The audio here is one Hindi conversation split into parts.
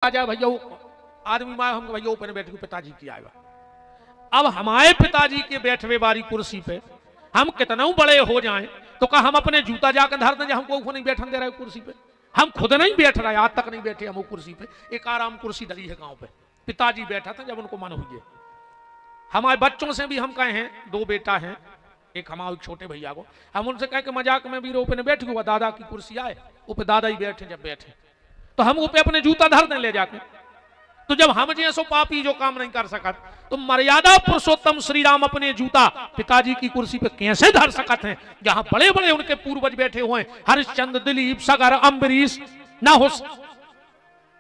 कहा जाए भैया आदमी माए हम भैया ऊपर बैठ के पिताजी की आएगा। अब हमारे पिताजी के बैठवे वाली कुर्सी पे हम कितना बड़े हो जाएं तो कहा हम अपने जूता जाकर धर दें, हमको नहीं बैठन दे रहे कुर्सी पे। हम खुद नहीं बैठ रहे, आज तक नहीं बैठे हम वो कुर्सी पे। एक आराम कुर्सी डली है गांव पे, पिताजी बैठा था जब उनको मन हुई। हमारे बच्चों से भी हम कहे हैं, 2 बेटा हैं, एक हमारे छोटे भैया को हम उनसे कहे कि मजाक में भी ऊपर बैठ गया दादा की कुर्सी आए ऊपर दादा ही बैठे, जब बैठे तो हम ऊपर अपने जूता धर दें ले जाके। तो जब हम जैसो पापी जो काम नहीं कर सका तो मर्यादा पुरुषोत्तम श्री राम अपने जूता पिताजी की कुर्सी पे कैसे धर सकते हैं, जहां बड़े बड़े उनके पूर्वज बैठे हुए हैं, हरिश्चंद्र, दिलीप, सगर, अम्बरीश, ना हो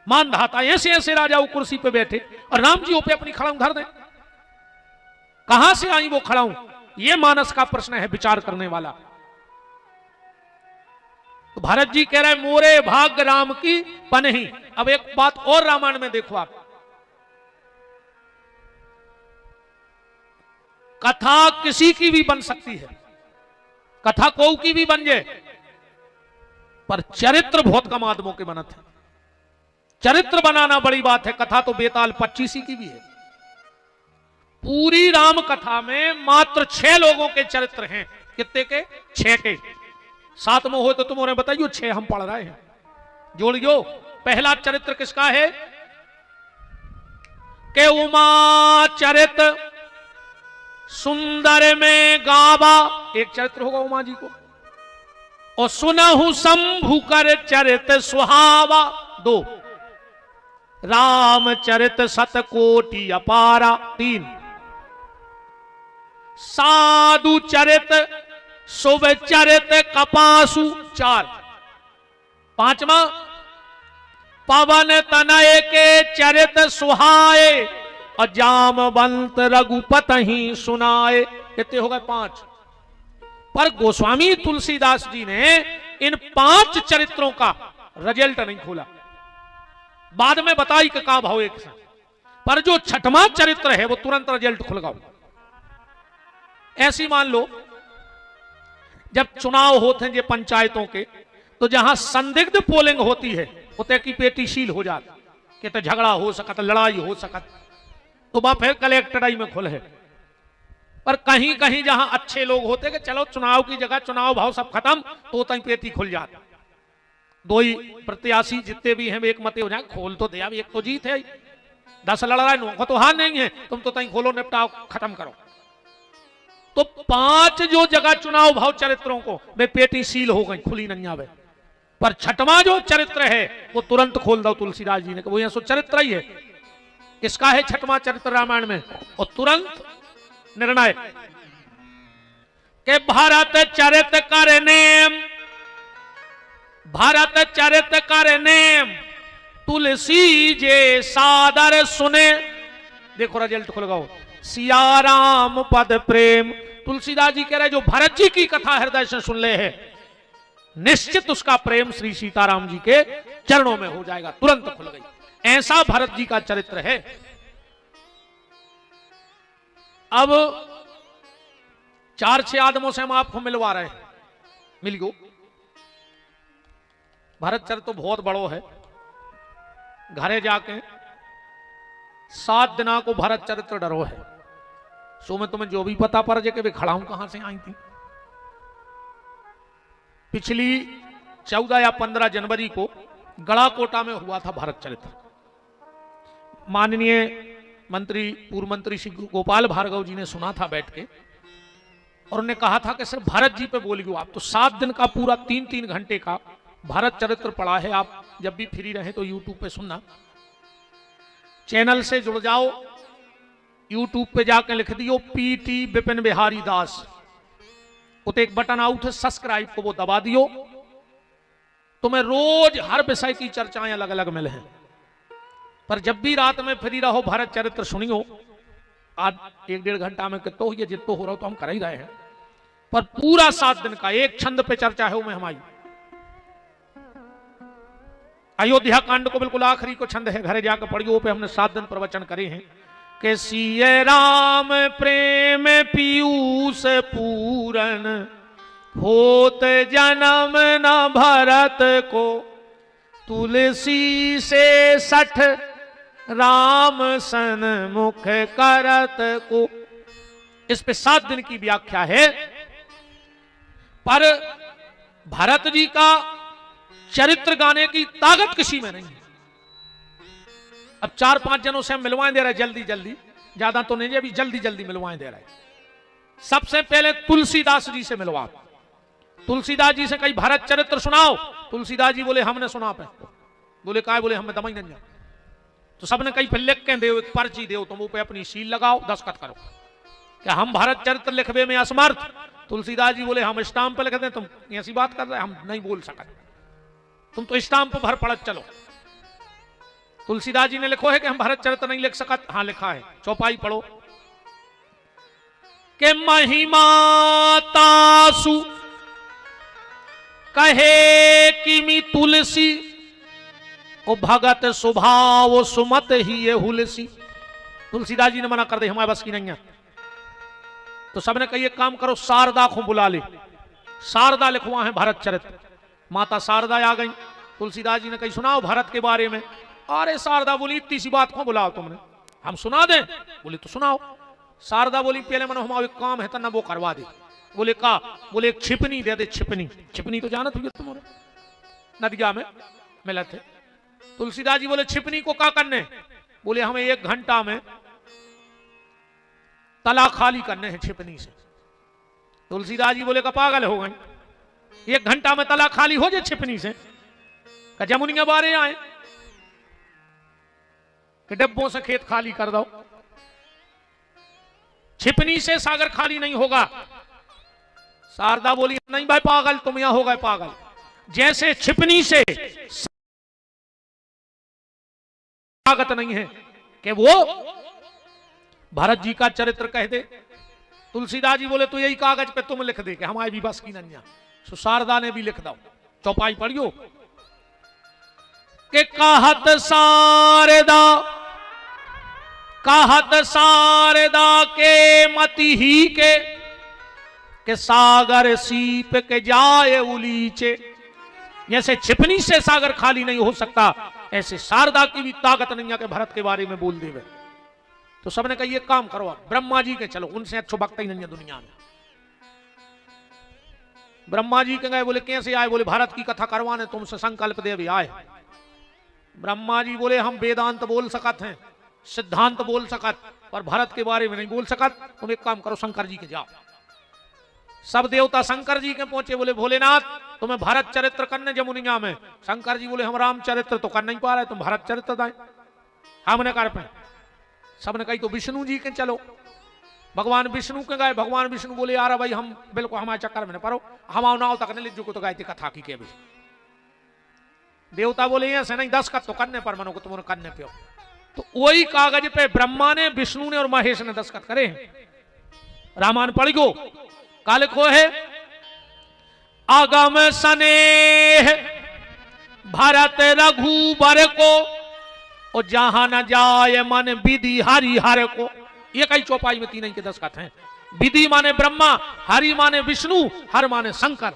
मानधाता, ऐसे ऐसे राजा वो कुर्सी पे बैठे और राम जी पे अपनी खड़ाऊ धर दें। कहां से आई वो खड़ाऊ? ये मानस का प्रश्न है विचार करने वाला। तो भरत जी कह रहे मोरे भाग्य राम की पनही। अब एक बात और रामायण में देखो आप, कथा किसी की भी बन सकती है, कथा कोई की भी बन जाए, पर चरित्र बहुत कम आदमों के बनत है। चरित्र बनाना बड़ी बात है। कथा तो बेताल 25 की भी है। पूरी राम कथा में मात्र 6 लोगों के चरित्र हैं। कितने के? 6 के। 7 में हो तो तुम उन्हें बताइयो, 6 हम पढ़ रहे हैं, जोड़ियो। पहला चरित्र किसका है? के उमा चरित सुंदर में गावा, एक चरित्र होगा उमा जी को। और सुनहु शंभु कर चरित सुहावा, 2। रामचरित शतकोटि अपारा, 3। साधु चरित शुभ चरित कपासु, 4। 5वां पवन तनय के चरित सुहाए और जामवंत रघुपत ही सुनाए। कितने हो गए? 5। पर गोस्वामी तुलसीदास जी ने इन 5 चरित्रों का रिजल्ट नहीं खोला, बाद में बताई कि का भाव एक साथ, पर जो 6वां चरित्र है वो तुरंत रिजल्ट खुल गया। ऐसी मान लो जब चुनाव होते हैं ये पंचायतों के, तो जहां संदिग्ध पोलिंग होती है होते की पेटी सील हो जाती, कि तो झगड़ा हो सकता, लड़ाई हो सकता, तो वहां फिर कलेक्टराई में खुल है। पर कहीं कहीं जहां अच्छे लोग होते कि चलो चुनाव की जगह चुनाव भाव सब खत्म, तो तई पेटी खुल जाती। 2 ही प्रत्याशी जितने भी हैं एक मते हो जाए, खोल तो दिया, एक तो जीत है, 10 लड़ रहा है, 9 तो हार नहीं है, तुम तो तई खोलो, निपटाओ, खत्म करो। तो 5 जो जगह चुनाव भाव चरित्रों को वे पेटी सील हो गई, खुली नहीं आवे। पर 6वां जो चरित्र है वो तुरंत खोल दो तुलसीदास जी ने, वो यहां सो चरित्र ही है। किसका है 6वां चरित्र रामायण में? और तुरंत निर्णय के भारत चरित कर नेम, भारत चरित कर नेम तुलसी जे सादर सुने। देखो रिजल्ट खुल गया, सिया राम पद प्रेम। तुलसीदास जी कह रहे जो भरत जी की कथा हृदय से सुन ले है, निश्चित उसका प्रेम श्री सीताराम जी के चरणों में हो जाएगा। तुरंत खुल गई। ऐसा भरत जी का चरित्र है। अब 4-6 आदमों से हम आपको मिलवा रहे हैं, मिलियो। भरत चरित्र तो बहुत बड़ो है, घरे जाके 7 दिना को भरत चरित्र डरो है। सो में तुम्हें जो भी पता पड़ जाए कि वे खड़ाऊं कहां से आई थी। पिछली 14 या 15 जनवरी को गड़ाकोटा में हुआ था भरत चरित्र। माननीय मंत्री, पूर्व मंत्री श्री गोपाल भार्गव जी ने सुना था बैठ के, और उन्होंने कहा था कि सर भरत जी पे बोलियो आप। तो 7 दिन का पूरा 3-3 घंटे का भरत चरित्र पड़ा है। आप जब भी फ्री रहे तो यूट्यूब पे सुनना, चैनल से जुड़ जाओ, यूट्यूब पे जाकर लिख दियो PT विपिन बिहारी दास, उते एक बटन आउट है सब्सक्राइब को, वो दबा दियो। तुम्हें रोज हर विषय की चर्चाएं अलग अलग मिले हैं। पर जब भी रात में फ्री रहो भरत चरित्र सुनियो। आज 1-1.5 घंटा में कितो हो, ये जितो हो रहा हो तो हम कर ही रहे हैं, पर पूरा 7 दिन का एक छंद पे चर्चा है वो में हमारी। अयोध्या कांड को बिल्कुल आखिरी को छंद है, घरे जाकर पढ़ियो, पे हमने 7 दिन प्रवचन करे हैं कि सिय राम प्रेम पीयूष पूरन होत जन्म न भरत को, तुलसी से 60 राम सन्मुख करत को। इस पे 7 दिन की व्याख्या है। पर भरत जी का चरित्र गाने की ताकत किसी में नहीं है। अब 4-5 जनों से हम मिलवाएं दे रहे जल्दी जल्दी, ज्यादा तो नहीं, अभी जल्दी जल्दी मिलवाएं दे रहे। सबसे पहले तुलसीदास जी से मिलवा। तुलसीदास जी से कई भरत चरित्र सुनाओ। तुलसीदास जी बोले हमने सुना पे। बोले काय? बोले हमें दमाई नहीं। तो सबने कई फिर लिख के दे, एक पर्ची दो, तुम पे अपनी सील लगाओ, दस्तखत करो क्या हम भरत चरित्र लिखवे में असमर्थ। तुलसीदास जी बोले हम स्टाम्प पे लिख दें, तुम ऐसी बात कर रहे, हम नहीं बोल सकते, तुम तो स्टाम्प पर भर पड़त चलो। तुलसीदास जी ने लिखो है कि हम भरत चरित्र नहीं लिख सकत। हाँ लिखा है, चौपाई पढ़ो के महिमा तासु कहे किमि तुलसी ओ भगत स्वभाव सुमत ही ये हुलसी। तुलसीदास जी ने मना कर दे, हमारे बस की नहीं है। तो सबने कही एक काम करो, शारदा को बुला ले, शारदा लिखवा है भरत चरित्र। माता शारदा आ गई। तुलसीदास जी ने कही सुनाओ भरत के बारे में। अरे शारदा बोली इतनी सी बात को बुलाओ तुमने, हम सुना दें? बोले तो सुनाओ। शारदा बोली पहले मनो हमारा एक काम है तना वो करवा दे। बोले का? बोले एक छिपनी दे दे। छिपनी, छिपनी तो जानत हुई तुम्हारे नदिया में मिला थे। तुलसीदास जी बोले छिपनी को क्या करने? बोले हमें 1 घंटा में तला खाली करने हैं छिपनी से। तुलसीदास जी बोले का पागल हो गए, 1 घंटा में तला खाली हो जाए छिपनी से? का जमुनिया बारे आए कि डब्बों से खेत खाली कर दो। छिपनी से सागर खाली नहीं होगा। शारदा बोली नहीं भाई पागल, तुम यहां हो गए पागल। जैसे छिपनी से ताकत नहीं है कि वो भरत जी का चरित्र कह दे। तुलसीदास जी बोले तो यही कागज पे तुम लिख दे कि हमारी भी बस की नहीं। तो शारदा ने भी लिख दो, चौपाई पढ़ियो कि कहत शारदा के मति ही के सागर सीप के जाए उलीचे। जैसे छिपनी से सागर खाली नहीं हो सकता, ऐसे शारदा की भी ताकत नहीं है कि भरत के बारे में बोल देवे। तो सबने कहा ये काम करो, ब्रह्मा जी के चलो, उनसे अच्छो भक्त ही नहीं है दुनिया में। ब्रह्मा जी के गए। बोले कैसे आए? बोले भरत की कथा करवाने तुमसे संकल्प दे भी आए। ब्रह्मा जी बोले हम वेदांत बोल सकत हैं, सिद्धांत बोल सकत, पर भरत के बारे में नहीं बोल सकत। तुम एक काम करो, शंकर जी के जाओ। सब देवता शंकर जी के पहुंचे। बोले भोलेनाथ तुम्हें भरत चरित्र करने जमुनिया में। शंकर जी बोले हम राम चरित्र तो कर नहीं पा रहे, तुम भरत चरित्र दाए हमने कर पे। सबने कही तो विष्णु जी के चलो। भगवान विष्णु के गए। भगवान विष्णु बोले यार भाई हम बिल्कुल हमारे चक्कर में न पड़ो, हम नाव तक नहीं लिजो को तो गायती कथा की के भी। देवता बोले ऐसे नहीं, 10 का तो करने पर मनो को तुमने करने पे हो। तो वही कागज पे ब्रह्मा ने, विष्णु ने और महेश ने दस्तखत करे। रामायण पढ़ गो काल को है आगम सनेह भरत रघुबर को और जहां न जाए मन विधि हरि हर को। ये कई चौपाई में 3 के दस्तखत हैं। विधि माने ब्रह्मा, हरि माने विष्णु, हर माने शंकर।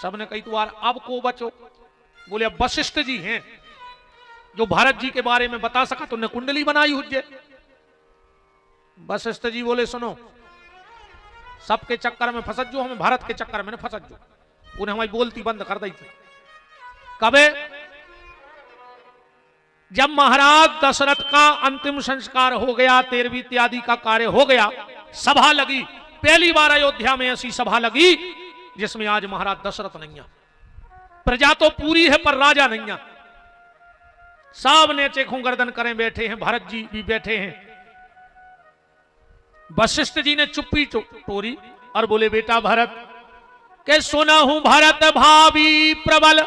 सबने कही तो यार अब को बचो। बोले अब वशिष्ठ जी हैं जो भरत जी के बारे में बता सका, तुमने कुंडली बनाई हुज्जे। वशिष्ठ जी बोले सुनो सबके चक्कर में फंसत जो, हमें भारत के चक्कर में फंसत जो। उन्हें हमारी बोलती बंद कर दी थी। कबे? जब महाराज दशरथ का अंतिम संस्कार हो गया, 13वीं इत्यादि का कार्य हो गया, सभा लगी। पहली बार अयोध्या में ऐसी सभा लगी जिसमें आज महाराज दशरथ नहीं है। प्रजा तो पूरी है पर राजा नहीं है। सब ने चेखों गर्दन करें बैठे हैं, भरत जी भी बैठे हैं। वशिष्ठ जी ने चुप्पी तोड़ी और बोले बेटा भरत के सुना हूं भरत भावी प्रबल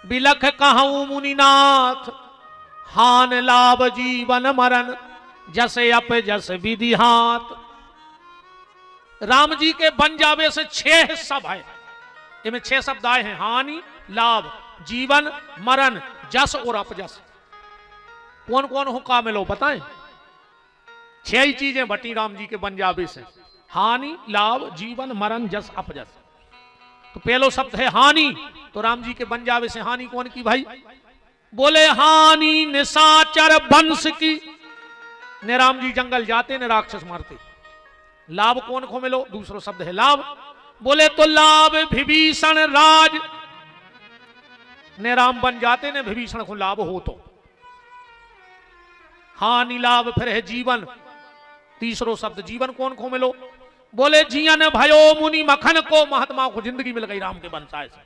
बिलख कहूं मुनिनाथ हान लाभ जीवन मरण जसे अप जस विधि हाथ। राम जी के बन जावे से 6 शब्द है, इनमें 6 शब्द आए हैं, हानि लाभ जीवन मरण जस और अपजस। कौन कौन हो का मिलो बताएं? 6 ही चीजें बटी राम जी के बन जावे से, हानि लाभ जीवन मरण जस अपजस। तो पहलो शब्द है हानि, तो राम जी के बन जावे से हानि कौन की भाई? बोले हानि निशाचर वंश की। ने राम जी जंगल जाते ने राक्षस मारते। लाभ कौन को मिलो? दूसरो शब्द है लाभ। बोले तो लाभ विभीषण राज। ने राम बन जाते ने विभीषण को लाभ हो तो। हानि लाभ फिर है जीवन। तीसरो शब्द जीवन कौन को मिलो? बोले जियन भयो मुनि मखन को। महात्मा को जिंदगी मिल गई राम के वंशाय से।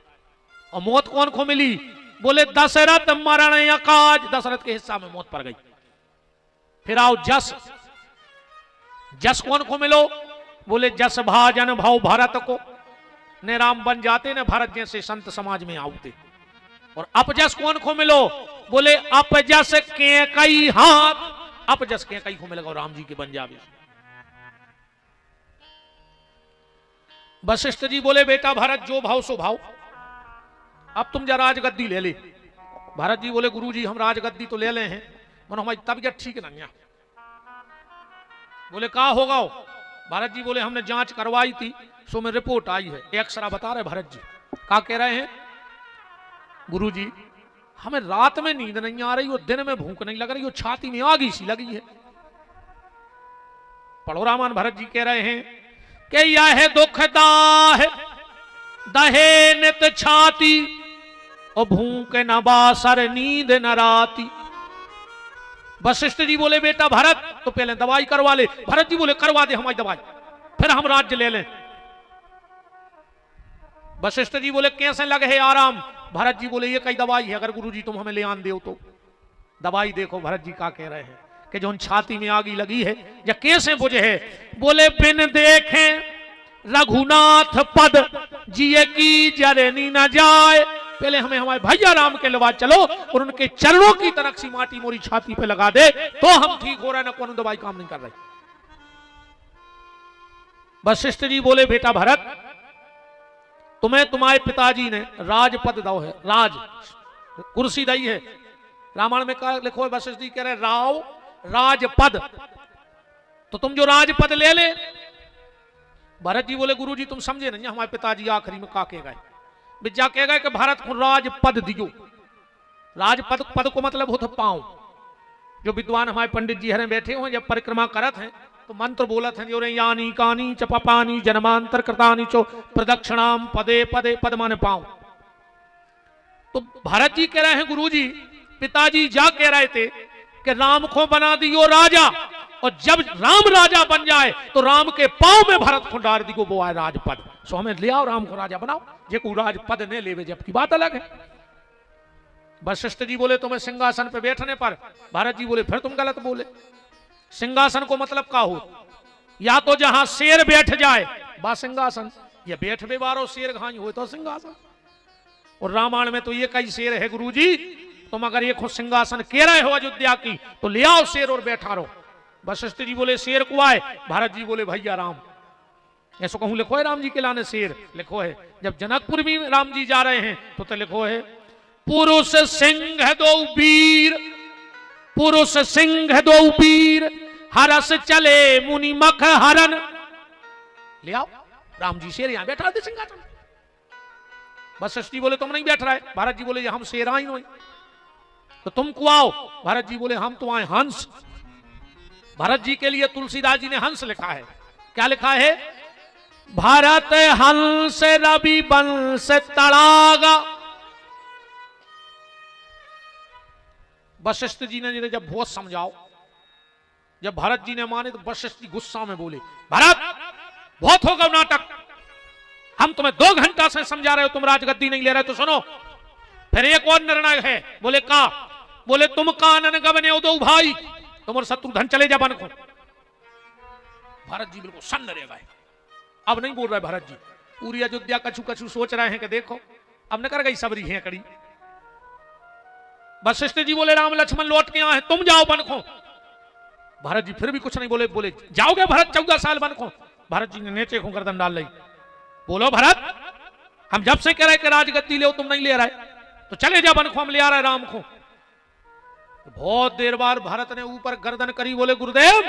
और मौत कौन को मिली? बोले दशरथ मरण अकाज। दशरथ के हिस्सा में मौत पड़ गई। फिर आओ जस। जस कौन को मिलो? बोले जस भाजन भाव भारत को। ने राम बन जाते ने भारत जैसे संत समाज में आउते। और अपजस कौन को मिलो? बोले अपजस के कई हाथ। अपजस के कई को मिलेगा राम जी के बन जावे। वशिष्ठ जी बोले बेटा भरत जो भाव सो भाव, अब तुम जा राजगद्दी ले ले। भरत जी बोले गुरु जी हम राजगद्दी तो ले ले हैं, मनो हमारी तबीयत ठीक नहीं है। बोले कहा होगा? भरत जी बोले हमने जांच करवाई थी, सो में रिपोर्ट आई है। एक्सरा बता रहे भरत जी। क्या कह रहे हैं? गुरु जी हमें रात में नींद नहीं आ रही और दिन में भूख नहीं लग रही और छाती में आग सी लगी है। पढ़ो रामायण। भरत जी कह रहे हैं कि यह दुखदाह दहे नित छाती और भूख न बासर नींद न राती। वशिष्ठ जी बोले बेटा भरत तो पहले दवाई करवा ले। भरत जी बोले करवा दे हमारी दवाई, फिर हम राज्य ले लें। वशिष्ठ जी बोले कैसे लगे है आराम? भरत जी बोले ये कई दवाई है, अगर गुरु जी तुम हमें ले आन दो तो दवाई देखो। भरत जी क्या कह रहे हैं कि जो छाती में आगी लगी है या कैसे बुझे है? बोले बिन देखे रघुनाथ पद जिए की जरनी न जाए। पहले हमें हमारे भैया राम के लवा चलो और उनके चरणों की तरफ सी माटी मोरी छाती पे लगा दे तो हम ठीक हो रहे, ना कौन दवाई काम नहीं कर रही। वशिष्ठ जी बोले बेटा भरत तुम्हें तुम्हारे पिताजी ने राजपद दो है, राज कुर्सी दी है। रामायण में क्या लिखो है? वशिष्ठ जी कह रहे राव राजपद, तो तुम जो राजपद ले ले। भरत जी बोले गुरु जी तुम समझे नहीं, हमारे पिताजी आखिरी में का कह गए? विद्या कह गए कि भारत को राजपद दियो। राजपद पद को मतलब होता पांव। जो विद्वान हमारे पंडित जी हरे बैठे हुए जब परिक्रमा करत हैं तो मंत्र बोलत हैं जो रे यानी कानी च पपानी जन्मांतर कृतानि चो प्रदक्षिणाम पदे पदे। पद माने पांव। तो भारत जी कह रहे हैं गुरु जी पिताजी जा कह रहे थे कि राम को बना दियो राजा, और जब राम राजा बन जाए तो राम के पांव में भरत को डाल दियो वो आए राजपद। सो हमें ले आओ राम को राजा बनाओ। जे को राजपद ने लेवे जबकि बात अलग है। वशिष्ठ जी बोले तुम्हें सिंहासन पे बैठने पर। भारत जी बोले फिर तुम गलत बोले। सिंहासन को मतलब क्या हो? या तो जहां शेर बैठ जाए बा सिंहासन, या बैठ बे बारो शेर घाई हो तो सिंहासन। और रामायण में तो ये कई शेर है गुरु जी, तुम अगर ये खुद सिंहासन कह रहे हो अयोध्या की तो ले आओ शेर और बैठा रहो। वशिष्ठ जी बोले शेर को आए। भारत जी बोले भैया राम। ऐसा कहूं लिखो है राम जी के लाने शेर लिखो है। जब जनकपुर में राम जी जा रहे हैं तो लिखो है पुरुष सिंह दो वीर, पुरुष सिंह दो वीर हरस चले मुनि मख हरन। ले आओ राम जी शेर यहां बैठा दे सिंहासन। वशिष्ठ जी बोले तुम नहीं बैठ रहे। भारत जी बोले हम शेर आई नहीं तो तुमको आओ। भारत जी बोले हम तो आए हंस। भारत जी के लिए तुलसीदास जी ने हंस लिखा है। क्या लिखा है? भारत हंस रवि वंश तड़ागा। वशिष्ठ जी ने जब बहुत समझाओ, जब भारत जी ने माने तो वशिष्ठ जी गुस्सा में बोले भारत बहुत होगा नाटक, हम तुम्हें 2 घंटा से समझा रहे हो, तुम राजगद्दी नहीं ले रहे तो सुनो। फिर एक और निर्णय है। बोले का? बोले तुम कानन गवने दो भाई, तुम और शत्रुघ्न चले जा बन को। भारत जी बिल्कुल सन्न रह गए। अब नहीं बोल रहे भारत जी। पूरी अयोध्या कछु कछु सोच रहे हैं कि देखो अब न कर गई सबरी है कड़ी। वशिष्ठ जी बोले राम लक्ष्मण लौट के आए, तुम जाओ बन को। भारत जी फिर भी कुछ नहीं बोले। बोले जाओगे भरत 14 साल बन को? भारत जी ने नीचे को गर्दन डाल ली। बोलो भरत हम जब से कह रहे कि राजगद्दी ले तुम नहीं ले रहे तो चले जा बन को, हम ले आ रहे राम को। बहुत देर बाद भारत ने ऊपर गर्दन करी। बोले गुरुदेव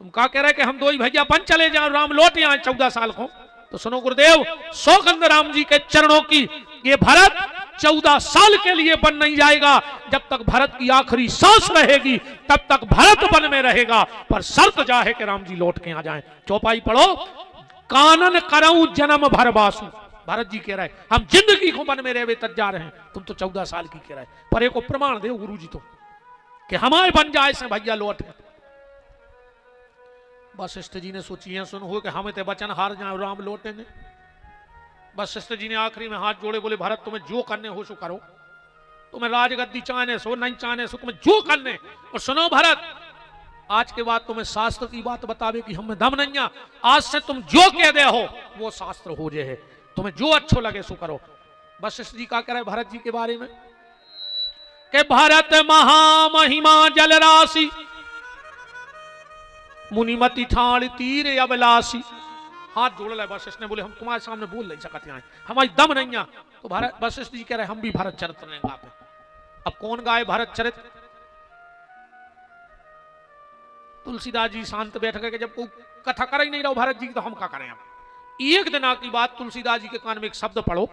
तुम क्या कह रहे कि हम 2 ही भैया बन चले जाओ, राम लौट आए 14 साल को। तो सुनो गुरुदेव, सौगंध राम जी के चरणों की, ये भरत 14 साल के लिए बन नहीं जाएगा। जब तक भरत की आखिरी सांस रहेगी तब तक भरत वन में रहेगा, पर शर्त जा है कि राम जी लौट के आ जाएं। चौपाई पढ़ो, कानन करऊं जन्म भर बासु। भरत जी कह रहे हम जिंदगी को वन में रहे तक जा रहे हैं, तुम तो 14 साल की कह रहे, पर एक प्रमाण दे गुरु जी तो कि हमारे बन जाए से भैया लौट। वशिष्ठ जी ने सोची है सुन हो कि हमें ते वचन हार जाए राम लौटे ने। वशिष्ठ जी ने आखिरी में हाथ जोड़े बोले भरत तुम्हें जो करने हो सो करो, तुम्हें राजगद्दी चाहने सो नहीं चाहने सो, तुम्हें जो करने। और सुनो भरत, आज के बाद तुम्हें शास्त्र की बात बतावे कि हमें दम नहीं है, आज से तुम जो कह दे हो वो शास्त्र हो जे है, तुम्हें जो अच्छो लगे सो करो। वशिष्ठ जी क्या कह रहे भरत जी के बारे में कि भरत महामहिमा जल राशि, मुनिमति ठाण तीर अबलासी। हाथ जोड़ ले वशिष्ठ ने, बोले हम तुम्हारे सामने बोल नहीं सकते हैं, हमारी दम नहीं है। तो भरत वशिष्ठ जी कह रहे हम भी भरत चरित्र नहीं गाते। अब कौन गाए भरत चरित्र? तुलसीदास जी शांत बैठ गए कि जब कोई कथा कर ही नहीं रहा भरत जी की तो हम क्या करें। अब एक दिन की बात, तुलसीदास जी के कान में एक शब्द पढ़ो,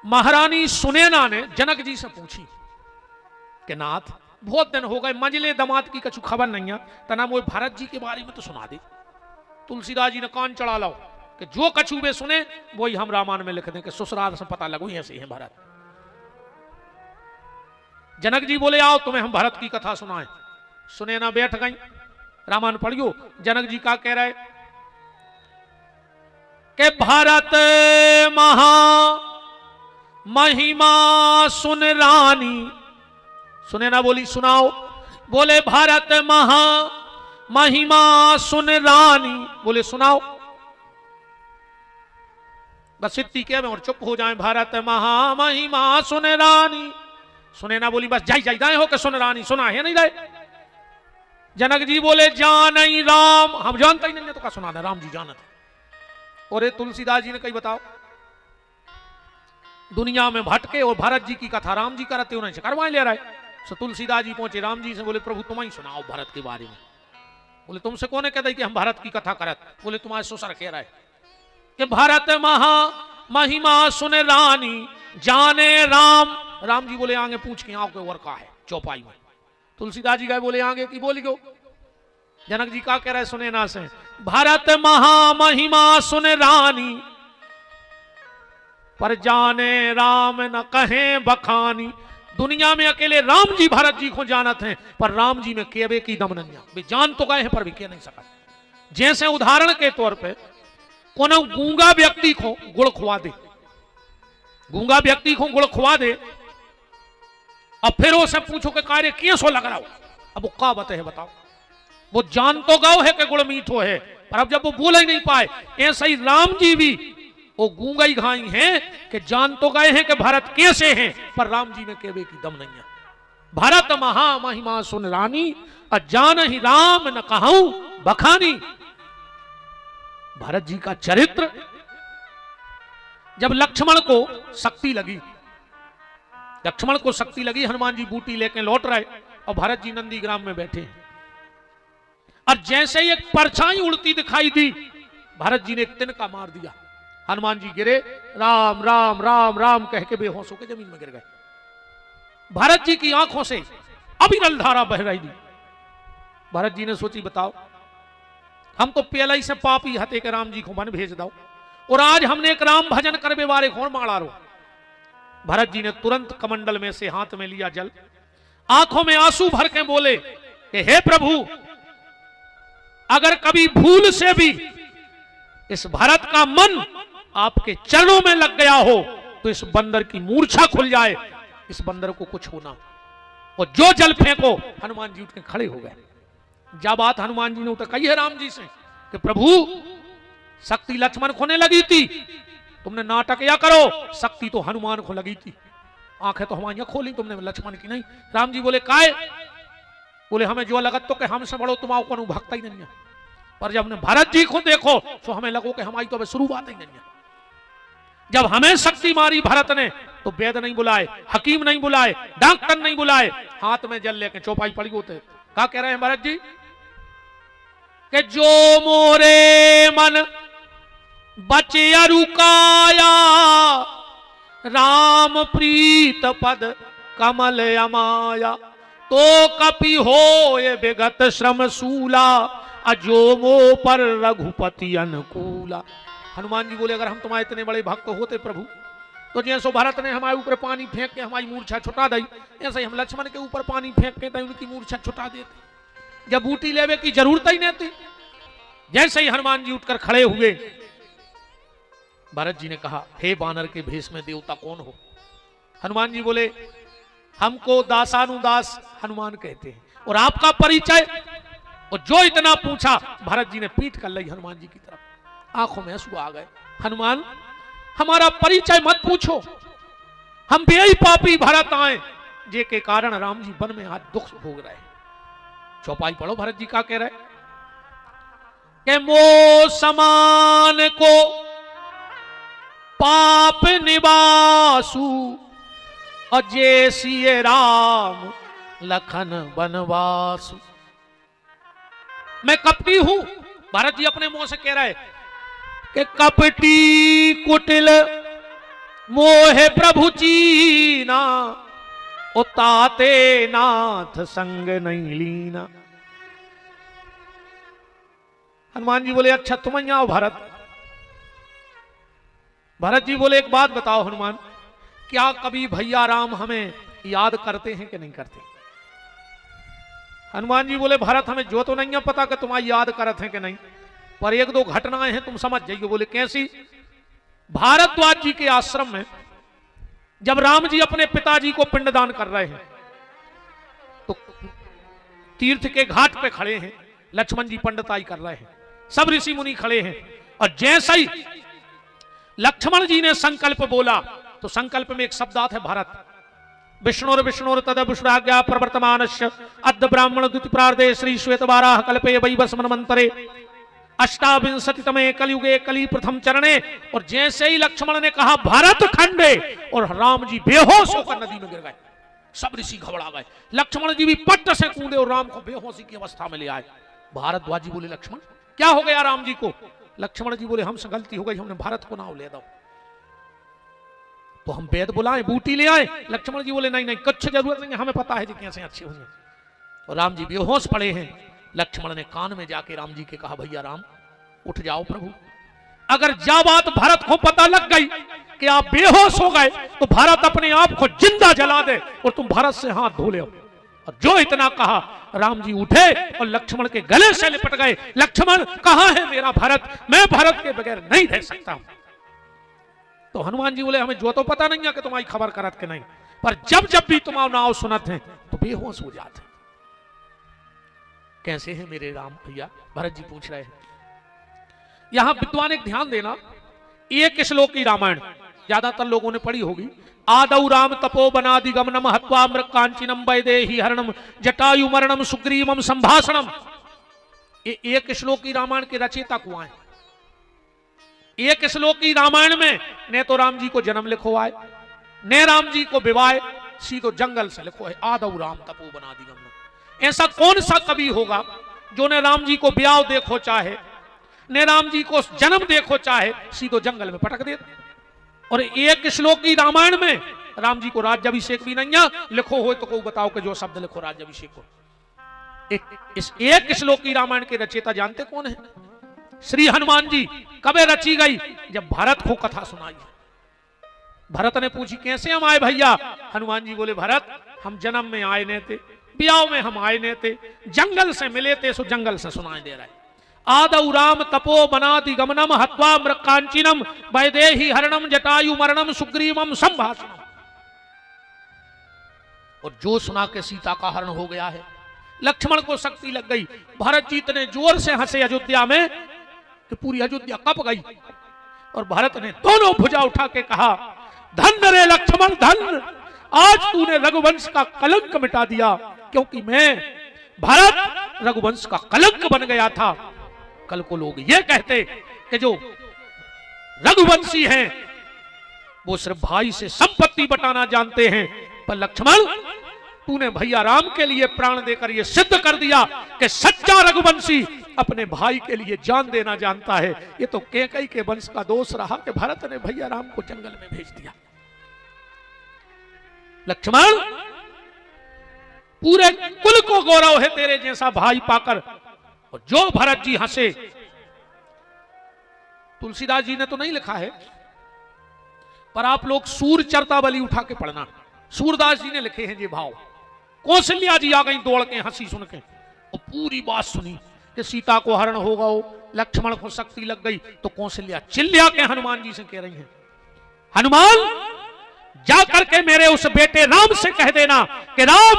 महारानी सुनैना ने जनक जी से पूछी कि नाथ बहुत दिन हो गए मंजले दमाद की कछु खबर नहीं है, तना वो भरत जी के बारे में तो सुना दे। तुलसीदास जी ने कान चढ़ा लाओ कि जो कछु वे सुने वही हम रामायण में लिख दें कि ससुराल से पता लगो ऐसे ही है भरत। जनक जी बोले आओ तुम्हें हम भरत की कथा सुनाएं। सुनैना बैठ गई, रामायण पढ़ियो। जनक जी का कह रहे कि भरत महा महिमा सुन रानी। सुनैना बोली सुनाओ। बोले भारत महा महिमा सुन रानी। बोले सुनाओ। बस इतनी क्या में और चुप हो जाए। भारत महा महिमा सुन रानी। सुनैना बोली बस जाई जाई दाए हो के सुन रानी, सुना है नहीं रहे। जनक जी बोले जान ही राम, हम जानते ही नहीं तो क्या सुना दे, राम जी जानत है। और ये तुलसीदास जी ने कही बताओ दुनिया में भटके और भरत जी की कथा राम जी करते उन्हें से करवाए ले रहे। सो तुलसीदास जी पहुंचे राम जी से, बोले प्रभु तुम ही सुनाओ भरत के बारे में। बोले तुमसे कौन कह दे कि हम भरत की कथा करत? बोले तुम्हारे ससुर कह रहे कि भरत महा महिमा सुन रानी जाने राम। राम जी बोले आगे पूछ के आओ के और का है चौपाई में। तुलसीदास जी गए बोले आगे की बोली गो। जनक जी का कह रहे सुनैना से, भरत महा महिमा सुन रानी पर जाने राम न कहे बखानी। दुनिया में अकेले राम जी भरत जी को जानत हैं, पर राम जी में केवे की दम नहीं है। जान तो गए हैं पर भी कह नहीं सका। जैसे उदाहरण के तौर पे कोनो गूंगा व्यक्ति को गुड़ खुआ दे, गूंगा व्यक्ति को गुड़ खुआ दे, अब फिर उससे पूछो कि कार्य क्यों सो लग रहा हो, अब वो का बते है बताओ। वो जान तो गाओ है कि गुड़ मीठो है, पर अब जब वो बोल ही नहीं पाए, ऐसा ही राम जी भी वो गूंगा ही घाई हैं कि जान तो गए हैं कि भरत कैसे हैं, पर राम जी में केवे की दम नहीं है। भरत महा महिमा सुन रानी अजान ही राम न कहूं बखानी। भरत जी का चरित्र, जब लक्ष्मण को शक्ति लगी, लक्ष्मण को शक्ति लगी, हनुमान जी बूटी लेके लौट रहे और भरत जी नंदीग्राम में बैठे हैं। और जैसे ही एक परछाई उड़ती दिखाई दी, भरत जी ने एक तिनका मार दिया। हनुमान जी गिरे, राम राम राम राम कह के बेहोश होकर जमीन में गिर गए। भरत जी की आंखों से अविरल धारा बह रही थी। भरत जी ने सोची बताओ हम तो पहले ही से पापी हते के राम जी को मन भेज दो, और आज हमने एक राम भजन करवे वाले कौन मारा रो। भरत जी ने तुरंत कमंडल में से हाथ में लिया जल, आंखों में आंसू भर के बोले कि हे प्रभु, अगर कभी भूल से भी इस भरत का मन आपके चरणों में लग गया हो तो इस बंदर की मूर्छा खुल जाए, इस बंदर को कुछ होना। और जो जल फेंको। हनुमान जी उठ के खड़े हो गए। जब बात हनुमान जी ने उठ कही है राम जी से कि प्रभु शक्ति लक्ष्मण खोने लगी थी, तुमने नाटक या करो, शक्ति तो हनुमान को लगी थी, आंखें तो हमारी खोली तुमने, लक्ष्मण की नहीं। राम जी बोले काय? बोले हमें जो लगत तो कि हमसे बड़ो तुम आओ को भक्ता ही नहीं है, पर जब हमने भरत जी को देखो तो हमें लगो कि हमारी तो अभी शुरुआत ही नहीं है। जब हमें शक्ति मारी भरत ने तो वेद नहीं बुलाए, हकीम नहीं बुलाए, डॉक्टर नहीं बुलाए, हाथ में जल लेके चौपाई पड़ी होते। क्या कह रहे हैं भरत जी कि जो मोरे मन बचे अरुकाया राम प्रीत पद कमल अमाया, तो कपि होए विगत श्रम सूला, अजोमो पर रघुपति अनुकूला। हनुमान जी बोले, अगर हम तुम्हारे इतने बड़े भक्त होते प्रभु, तो जैसो भरत ने हमारे ऊपर पानी फेंक के हमारी मूर्छा छुटा दी, ऐसे ही हम लक्ष्मण के ऊपर पानी फेंक के उनकी मूर्छा छुटा देते, जब बूटी लेवे की जरूरत ही नहीं थी। जैसे ही हनुमान जी उठकर खड़े हुए, भरत जी ने कहा, हे बानर के भेष में देवता कौन हो? हनुमान जी बोले, हमको दासानुदास हनुमान कहते हैं, और आपका परिचय? और जो इतना पूछा, भरत जी ने पीठ कर ली हनुमान जी की तरफ, आंखों में आंसू आ गए। हनुमान, हमारा परिचय मत पूछो, हम बेई पापी भरत आए, जे के कारण राम जी वन में आज दुख भोग रहे। चौपाई पढ़ो, भरत जी का कह रहे कि मो समान को पाप निवासु, और जे सिए राम लखन बनवासु। मैं कपटी हूं, भरत जी अपने मुंह से कह रहे कि कपटी कुटिल मोहे प्रभु चीना, उताते नाथ संग नहीं लीना। हनुमान जी बोले, अच्छा तुम यहाँ भरत। भरत जी बोले, एक बात बताओ हनुमान, क्या कभी भैया राम हमें याद करते हैं कि नहीं करते? हनुमान जी बोले, भरत हमें जो तो नहीं है पता कि तुम्हारी याद करते हैं कि नहीं, पर एक दो घटनाएं हैं, तुम समझ जाइए। बोले, कैसी? भारद्वाज जी के आश्रम में जब राम जी अपने पिताजी को पिंडदान कर रहे हैं, तो तीर्थ के घाट पे खड़े हैं, लक्ष्मण जी पंडिताई कर रहे हैं, सब ऋषि मुनि खड़े हैं, और जैसे ही लक्ष्मण जी ने संकल्प बोला, तो संकल्प में एक शब्द आता है भरत। विष्णुर विष्णुर तद विष्णुराज्ञा प्रवर्तमानस्य अद्य ब्राह्मण द्वितीय प्रार्धे श्री श्वेत वाराह कल्पे वैवस्वत मन्वन्तरे अष्टाविंशतितमे कलियुगे कली प्रथम चरणे। और जैसे ही लक्ष्मण ने कहा भरत खंडे, और राम जी बेहोश होकर नदी में गिर गए। सब ऋषि घबरा गए, लक्ष्मण जी भी पट्ट से कूदे और राम को बेहोशी की अवस्था में ले आए। भारद्वाज जी बोले, लक्ष्मण क्या हो गया राम जी को? लक्ष्मण जी बोले, हमसे गलती हो गई, हमने भारत को नाव ले दो, तो हम वेद बुलाएं, बूटी ले आए। लक्ष्मण जी बोले, नहीं नहीं, कुछ जरूरत नहीं, हमें पता है जी कैसे अच्छे होंगे। और राम जी बेहोश पड़े हैं। लक्ष्मण ने कान में जाके राम जी के कहा, भैया राम उठ जाओ प्रभु, अगर जा बात भरत को पता लग गई कि आप बेहोश हो गए, तो भरत अपने आप को जिंदा जला दे और तुम भरत से हाथ धो ले। और जो इतना कहा, राम जी उठे और लक्ष्मण के गले से लिपट गए। लक्ष्मण, कहां है मेरा भरत? मैं भरत के बगैर नहीं रह सकता। तो हनुमान जी बोले, हमें जो तो पता नहीं है कि तुम्हारी खबर करत के नहीं, पर जब जब भी तुम्हारा नाम सुनत है तो बेहोश हो जाते। कैसे हैं मेरे राम भैया? भरत जी पूछ रहे हैं। यहां विद्वान एक ध्यान देना, एक श्लोक की रामायण ज्यादातर लोगों ने पढ़ी होगी। आदौ राम तपो बनादि गमनम हत्वा मृक्कांचिनम वैदेही हरणम जटायु मरणम सुग्रीवम संभाषणम। एक श्लोक की रामायण के रचयिता कौन है? एक श्लोक की रामायण में ने तो राम जी को जन्म लिखो आए, ने राम जी को विवाह सीधो जंगल से लिखो है। आदौ राम तपो बनादि गमनम। ऐसा कौन सा कवि होगा जो ने राम जी को ब्याह देखो चाहे, ने राम जी को जन्म देखो चाहे, सीधो जंगल में पटक दे। और एक श्लोक की रामायण में राम जी को राज्याभिषेक भी नहीं है। लिखो हो तो को बताओ कि जो शब्द लिखो राज्याभिषेक को। इस एक श्लोक की रामायण के रचयिता जानते कौन है? श्री हनुमान जी। कबे रची गई? जब भरत को कथा सुनाई। भरत ने पूछी, कैसे हम आए भैया? हनुमान जी बोले, भरत हम जन्म में आए नहीं थे, ब्याह में हम आए नहीं थे, जंगल से मिले थे, सो जंगल से सुनाई दे रहा है। आदौ राम तपो बनादि गमनम हत्वा मृक्कांचिनम वैदेही हरणम जटायु मरणम सुग्रीवम संभाषणम। और जो सुना के सीता का हरण हो गया है। लक्ष्मण को शक्ति लग गई। भरत जी इतने जोर से हंसे अयोध्या में कि पूरी अयोध्या कप गई। और भरत ने दोनों भुजा उठा के कहा, धन्य रे लक्ष्मण धन्य, आज तूने रघुवंश का कलंक मिटा दिया। क्योंकि मैं भरत रघुवंश का कलंक बन गया था। कल को लोग ये कहते कि जो रघुवंशी हैं वो सिर्फ भाई से संपत्ति बटाना जानते हैं, पर लक्ष्मण तूने भैया राम के लिए प्राण देकर यह सिद्ध कर दिया कि सच्चा रघुवंशी अपने भाई के लिए जान देना जानता है। ये तो कैकेयी के वंश का दोष रहा कि भरत ने भैया राम को जंगल में भेज दिया। लक्ष्मण, पूरे कुल को गौरव है तेरे जैसा भाई पाकर। और जो भरत जी हंसे, तुलसीदास जी ने तो नहीं लिखा है, पर आप लोग सूर चरतावली उठा के पढ़ना। सूरदास जी ने लिखे हैं ये भाव। कौशल्या जी आ गई दौड़ के हंसी सुन के, और पूरी बात सुनी कि सीता को हरण होगा, लक्ष्मण को शक्ति लग गई। तो कौशल्या चिल्ला के हनुमान जी से कह रही है, हनुमान जाकर के मेरे उस बेटे राम से कह देना कि राम,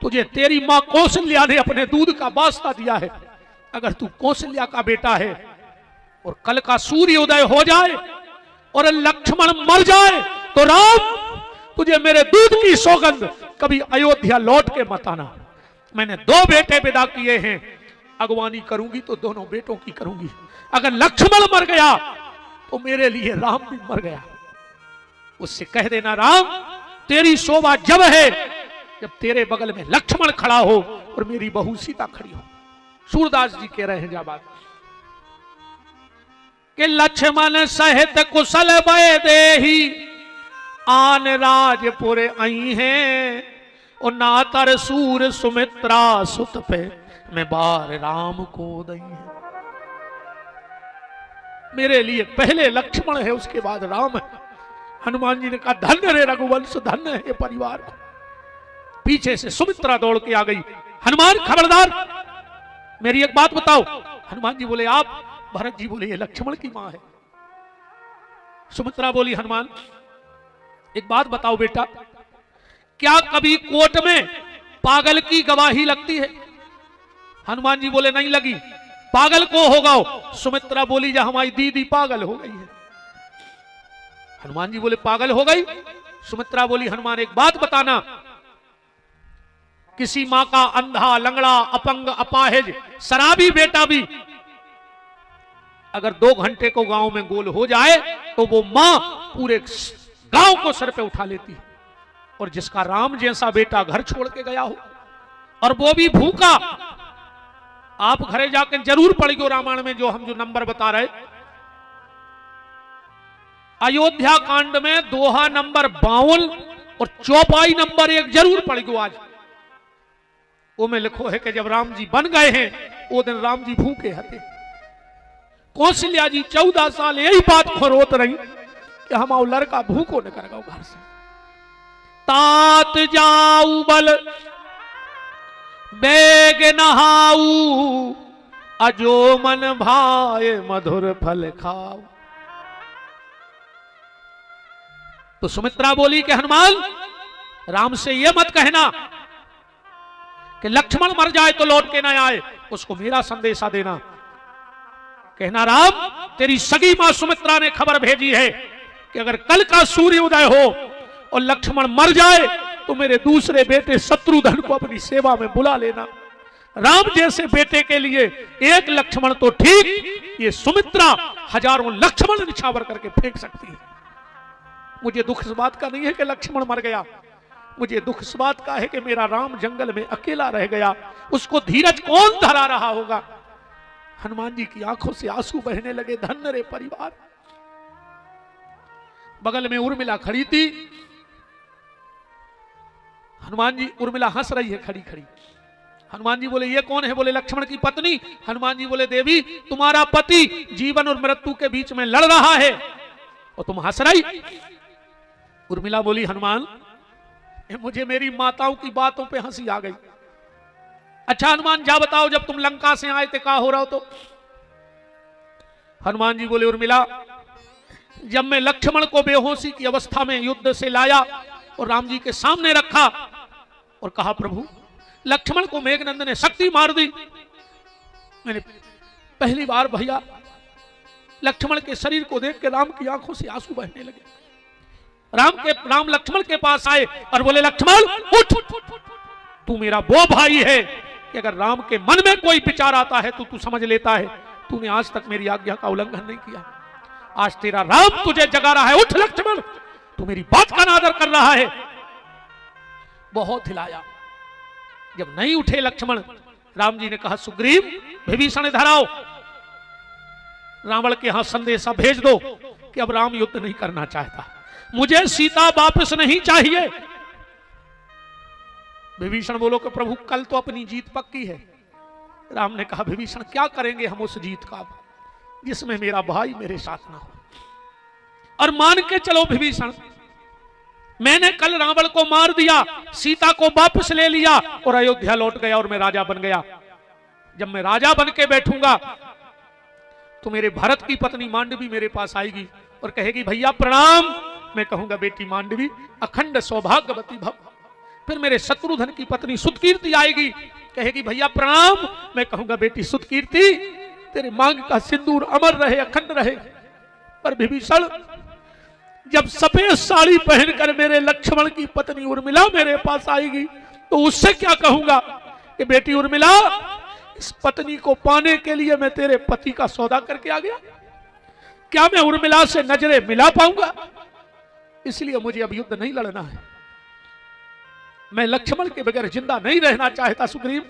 तुझे तेरी मां कौशल्या ने अपने दूध का वास्ता दिया है। अगर तू कौशल्या का बेटा है और कल का सूर्य उदय हो जाए और लक्ष्मण मर जाए, तो राम तुझे मेरे दूध की सौगंध कभी अयोध्या लौट के मत आना। मैंने 2 बेटे विदा किए हैं, अगवानी करूंगी तो दोनों बेटों की करूंगी। अगर लक्ष्मण मर गया तो मेरे लिए राम भी मर गया। उससे कह देना राम, तेरी शोभा जब है जब तेरे बगल में लक्ष्मण खड़ा हो और मेरी बहू सीता खड़ी हो। सूरदास जी कह रहे हैं जाबाद कि लक्ष्मण सहित कुशल भय देही आन राजपुर आई हैं, और नातर सूर सुमित्रा सुत पे मैं बार राम को दई है। मेरे लिए पहले लक्ष्मण है, उसके बाद राम है। हनुमान जी ने कहा धन्य रे रघुवंश, धन्य है परिवार को। पीछे से सुमित्रा दौड़ के आ गई। हनुमान खबरदार, मेरी एक बात बताओ। हनुमान जी बोले आप? भरत जी बोले ये लक्ष्मण की मां है। सुमित्रा बोली हनुमान एक बात बताओ बेटा, क्या कभी कोर्ट में पागल की गवाही लगती है? हनुमान जी बोले नहीं लगी। पागल को होगा। सुमित्रा बोली जब हमारी दीदी पागल हो गई है। हनुमान जी बोले पागल हो गई? सुमित्रा बोली हनुमान एक बात बताना, किसी मां का अंधा, लंगड़ा, अपंग, अपाहिज, शराबी बेटा भी अगर 2 घंटे को गांव में गोल हो जाए तो वो मां पूरे गांव को सर पे उठा लेती है। और जिसका राम जैसा बेटा घर छोड़ के गया हो और वो भी भूखा, आप घरे जाकर जरूर पढ़ियो रामायण में जो हम जो नंबर बता रहे, अयोध्या कांड में दोहा नंबर 52 और चौपाई नंबर 1 जरूर पढ़ियो आज। वो में लिखो है कि जब राम जी बन गए हैं वो दिन राम जी भूखे हते। कौशल्या जी 14 साल यही बात खोरोत रही कि हमारा लड़का भूखो न कर गो घर से। तात जाऊ बल बेग नहाऊ, अजो मन भाए मधुर फल खाऊ। तो सुमित्रा बोली कि हनुमान राम से यह मत कहना कि लक्ष्मण मर जाए तो लौट के ना आए, उसको मेरा संदेशा देना। कहना राम, तेरी सगी मां सुमित्रा ने खबर भेजी है कि अगर कल का सूर्य उदय हो और लक्ष्मण मर जाए तो मेरे दूसरे बेटे शत्रुघ्न को अपनी सेवा में बुला लेना। राम जैसे बेटे के लिए एक लक्ष्मण तो ठीक, ये सुमित्रा हजारों लक्ष्मण निछावर करके फेंक सकती है। मुझे दुख इस बात का नहीं है कि लक्ष्मण मर गया, मुझे दुख इस बात का है कि मेरा राम जंगल में अकेला रह गया। उसको धीरज कौन धरा रहा होगा? हनुमान जी की आंखों से आंसू बहने लगे। धन्य रे परिवार। बगल में उर्मिला खड़ी थी। हनुमान जी, उर्मिला हंस रही है खड़ी खड़ी। हनुमान जी बोले ये कौन है? बोले लक्ष्मण की पत्नी। हनुमान जी बोले देवी, तुम्हारा पति जीवन और मृत्यु के बीच में लड़ रहा है और तुम हंस रही। उर्मिला बोली हनुमान, मुझे मेरी माताओं की बातों पे हंसी आ गई। अच्छा हनुमान जा बताओ, जब तुम लंका से आए थे क्या हो रहा हो? तो हनुमान जी बोले उर्मिला, जब मैं लक्ष्मण को बेहोशी की अवस्था में युद्ध से लाया और राम जी के सामने रखा और कहा प्रभु लक्ष्मण को मेघनंद ने शक्ति मार दी, मैंने पहली बार भैया लक्ष्मण के शरीर को देख के राम की आंखों से आंसू बहने लगे। राम लक्ष्मण के पास आए और बोले लक्ष्मण उठ, तू मेरा वो भाई है कि अगर राम के मन में कोई विचार आता है तो तू समझ लेता है। तूने आज तक मेरी आज्ञा का उल्लंघन नहीं किया, आज तेरा राम तुझे जगा रहा है। उठ लक्ष्मण, तू मेरी बात का अनादर कर रहा है। बहुत हिलाया, जब नहीं उठे लक्ष्मण, राम जी ने कहा सुग्रीव विभीषण इधर आओ, रावण के यहां संदेशा भेज दो कि अब राम युद्ध नहीं करना चाहता, मुझे सीता वापस नहीं चाहिए। विभीषण बोलो कि प्रभु कल तो अपनी जीत पक्की है। राम ने कहा विभीषण क्या करेंगे हम उस जीत का जिसमें मेरा भाई मेरे साथ ना हो। और मान के चलो विभीषण, मैंने कल रावण को मार दिया, सीता को वापस ले लिया और अयोध्या लौट गया और मैं राजा बन गया। जब मैं राजा बन के बैठूंगा तो मेरे भरत की पत्नी मांडवी मेरे पास आएगी और कहेगी भैया प्रणाम। मैं कहूंगा बेटी मांडवी अखंड सौभाग्यवती भव। फिर मेरे शत्रुघ्न की पत्नी सुतकीर्ति आएगी, कहेगी भैया प्रणाम। मैं कहूंगा बेटी सुतकीर्ति तेरे मांग का सिंदूर अमर रहे, अखंड रहे। पर विभीषण जब सफेद साड़ी पहनकर मेरे लक्ष्मण की पत्नी उर्मिला मेरे पास आएगी तो उससे क्या कहूंगा कि बेटी उर्मिला इस पत्नी को पाने के लिए मैं तेरे पति का सौदा करके आ गया, क्या मैं उर्मिला से नजरें मिला पाऊंगा? इसलिए मुझे अब युद्ध नहीं लड़ना है। मैं लक्ष्मण के बगैर जिंदा नहीं रहना चाहता सुग्रीव।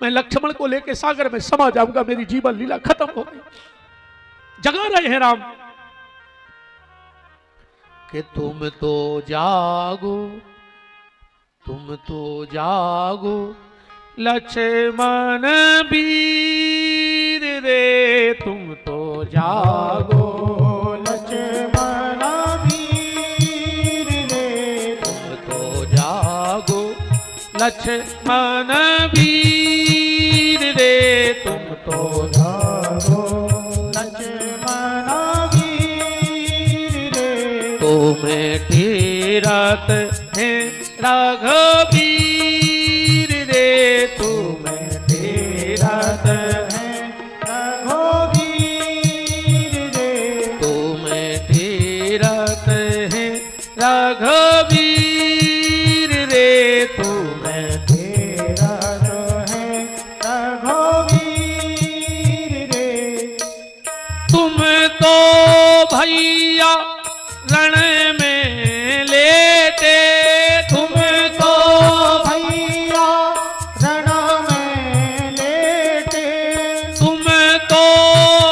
मैं लक्ष्मण को लेकर सागर में समा जाऊंगा, मेरी जीवन लीला खत्म हो गई। जगा रहे हैं राम कि तुम तो जागो, तुम तो जागो लक्ष्मण वीर रे, तुम तो जागो लक्ष्मण वीर रे, तुम तो जागो लक्ष्मण वीर रे, तुम तो जागो लक्ष्मण वीर रे, तुम्हें तीरथ है रघुवीर रे, तुम्हें तीरथ है रघुवीर रे, तुम्हें तीरथ है रघुवीर रे, तुम्हें तीरथ है रघुवीर रे, तुम तो भैया रण में लेटे, तुम तो भैया रण में लेटे, तुम तो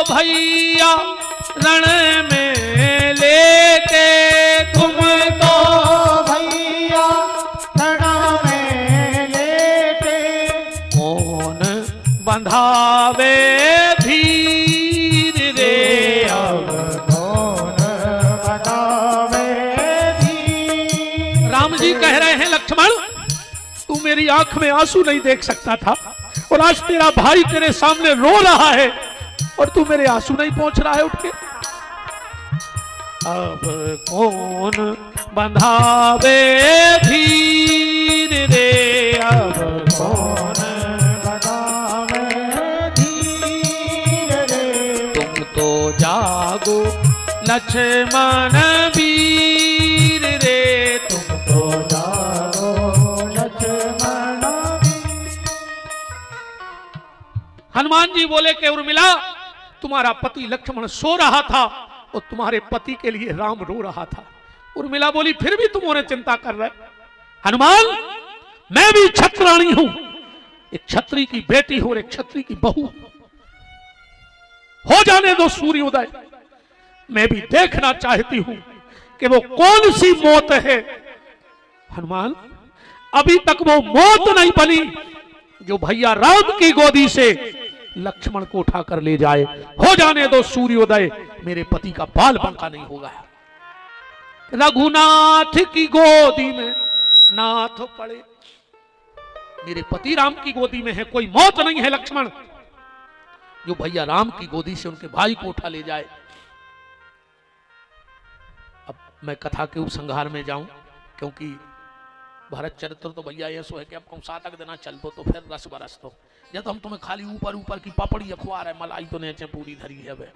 भैया रण में लेटे, तुम तो भैया रण में लेटे, कौन बंधावे धीर रे, अब कौन बंधावे धीर। राम जी कह रहे हैं लक्ष्मण तू मेरी आंख में आंसू नहीं देख सकता था और आज तेरा भाई तेरे सामने रो रहा है और तू मेरे आंसू नहीं पहुंच रहा है उठ के। अब कौन बंधावे धीर रे, अब कौन बंधावे धीर रे, तुम तो जागो लक्ष्मण वीर रे, तुम तो जागो लक्ष्मण। हनुमान जी बोले कि उर्मिला तुम्हारा पति लक्ष्मण सो रहा था और तुम्हारे पति के लिए राम रो रहा था। उर्मिला बोली फिर भी तुम उन्हें चिंता कर रहे। हनुमान मैं भी क्षत्राणी हूं, एक क्षत्रिय की बेटी हूं और एक क्षत्रिय की बहू। हो जाने दो सूर्योदय, मैं भी देखना चाहती हूं कि वो कौन सी मौत है। हनुमान अभी तक वो मौत नहीं बनी जो भैया राम की गोदी से लक्ष्मण को उठाकर ले जाए। हो जाने दो सूर्योदय, मेरे पति का बाल बांका नहीं होगा। रघुनाथ की गोदी में नाथ पड़े, मेरे पति राम की गोदी में है, कोई मौत नहीं है लक्ष्मण जो भैया राम की गोदी से उनके भाई को उठा ले जाए। अब मैं कथा के उपसंहार में जाऊं क्योंकि भरत चरित्र तो भैया ये सो है कि अब कौन सातक देना चल दो तो फिर रस बरस दो। ये तो हम तुम्हें खाली ऊपर ऊपर की पपड़ी अखबार है, मलाई तो नेचे पूरी धरी है वे।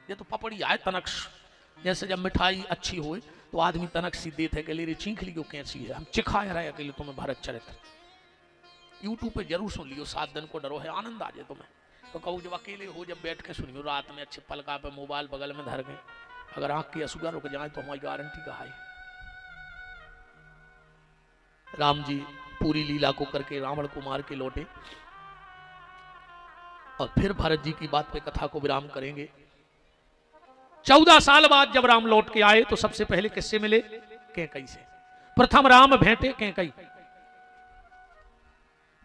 ये तो पपड़ी आए तनक्ष, जैसे जब मिठाई अच्छी हो तो आदमी तनक सी देते है कि ले चीख लियो कैसी है, हम चिखाए रहे अकेले तुम्हें भरत चरित्र। यूट्यूब पे जरूर सुन लियो, 7 दिन को डरो है, आनंद आ जाए तुम्हें। तो कहूँ जब अकेले हो, जब बैठ के सुनियो रात में अच्छे पलका पे मोबाइल बगल में धर गए, अगर आंख की असुगा रुक जाए तो हमारी गारंटी का है। राम जी पूरी लीला को करके रावण को मार के लौटे। और फिर भरत जी की बात पे कथा को विराम करेंगे। 14 साल बाद जब राम लौट के आए तो सबसे पहले किससे मिले? कैकई से। प्रथम राम भेंटे कैकई।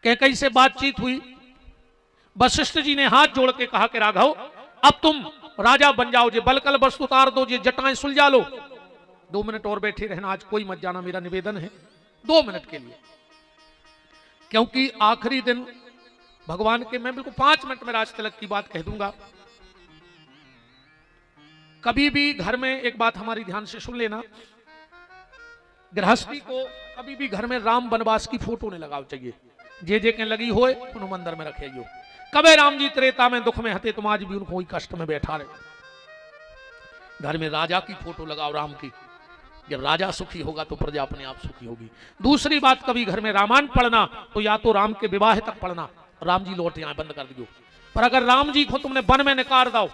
कैकई से बातचीत हुई। वशिष्ठ जी ने हाथ जोड़ के कहा कि राघव अब तुम राजा बन जाओ, जे बलकल वस्तु उतार दो, जे जटाएं सुलझा लो। 2 मिनट और बैठे रहना, आज कोई मत जाना, मेरा निवेदन है 2 मिनट के लिए, क्योंकि आखिरी दिन भगवान के, मैं बिल्कुल 5 मिनट में राज तिलक की बात कह दूंगा। कभी भी घर में एक बात हमारी ध्यान से सुन लेना, गृहस्थी को कभी भी घर में राम वनवास की फोटो नहीं लगाओ चाहिए। जे के लगी होए उन्होंने मंदिर में रखे हो। कबे राम जी त्रेता में दुख में हते, तुम आज भी उनको कष्ट में बैठा रहे। घर में राजा की फोटो लगाओ, राम की। जब राजा सुखी होगा तो प्रजा अपने आप सुखी होगी। दूसरी बात, कभी घर में रामायण पढ़ना तो या तो राम के विवाह तक पढ़ना, राम जी लौट आए बंद कर दियो। पर अगर राम जी को तुमने वन में निकाल दो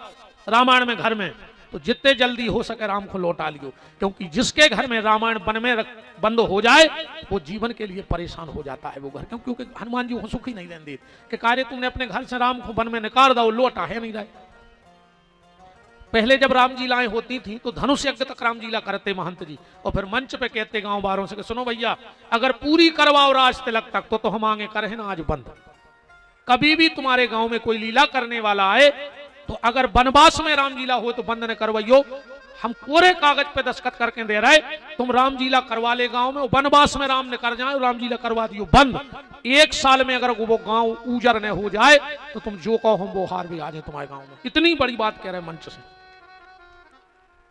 रामायण में घर में, तो जितने जल्दी हो सके राम को लौटा लियो, क्योंकि जिसके घर में रामायण वन में बंद हो जाए वो जीवन के लिए परेशान हो जाता है वो घर। क्योंकि हनुमान जी को सुखी नहीं रहते कि कार्य तुमने अपने घर से राम को वन में निकाल दो, लौटा है नहीं रहे। पहले जब राम जी लाएं होती थी तो धनुष यज्ञ तक राम जी ला करते महंत जी, और फिर मंच पे कहते गांव बारों से कि सुनो भैया अगर पूरी करवाओ राज तिलक तक तो हम आगे करे ना, आज बंद। कभी भी तुम्हारे गांव में कोई लीला करने वाला आए तो अगर वनवास में राम लीला हो तो बंद न करवाइयो। हम कोरे कागज पे दस्तखत करके दे रहे, तुम राम लीला करवा ले गांव में, वनवास में राम ने कर जाए, राम लीला करवा दियो बंद। 1 साल में अगर वो गांव उजर न हो जाए तो तुम जो कहो हम वो हार भी आ जाए तुम्हारे गांव में। इतनी बड़ी बात कह रहे हैं मंच से।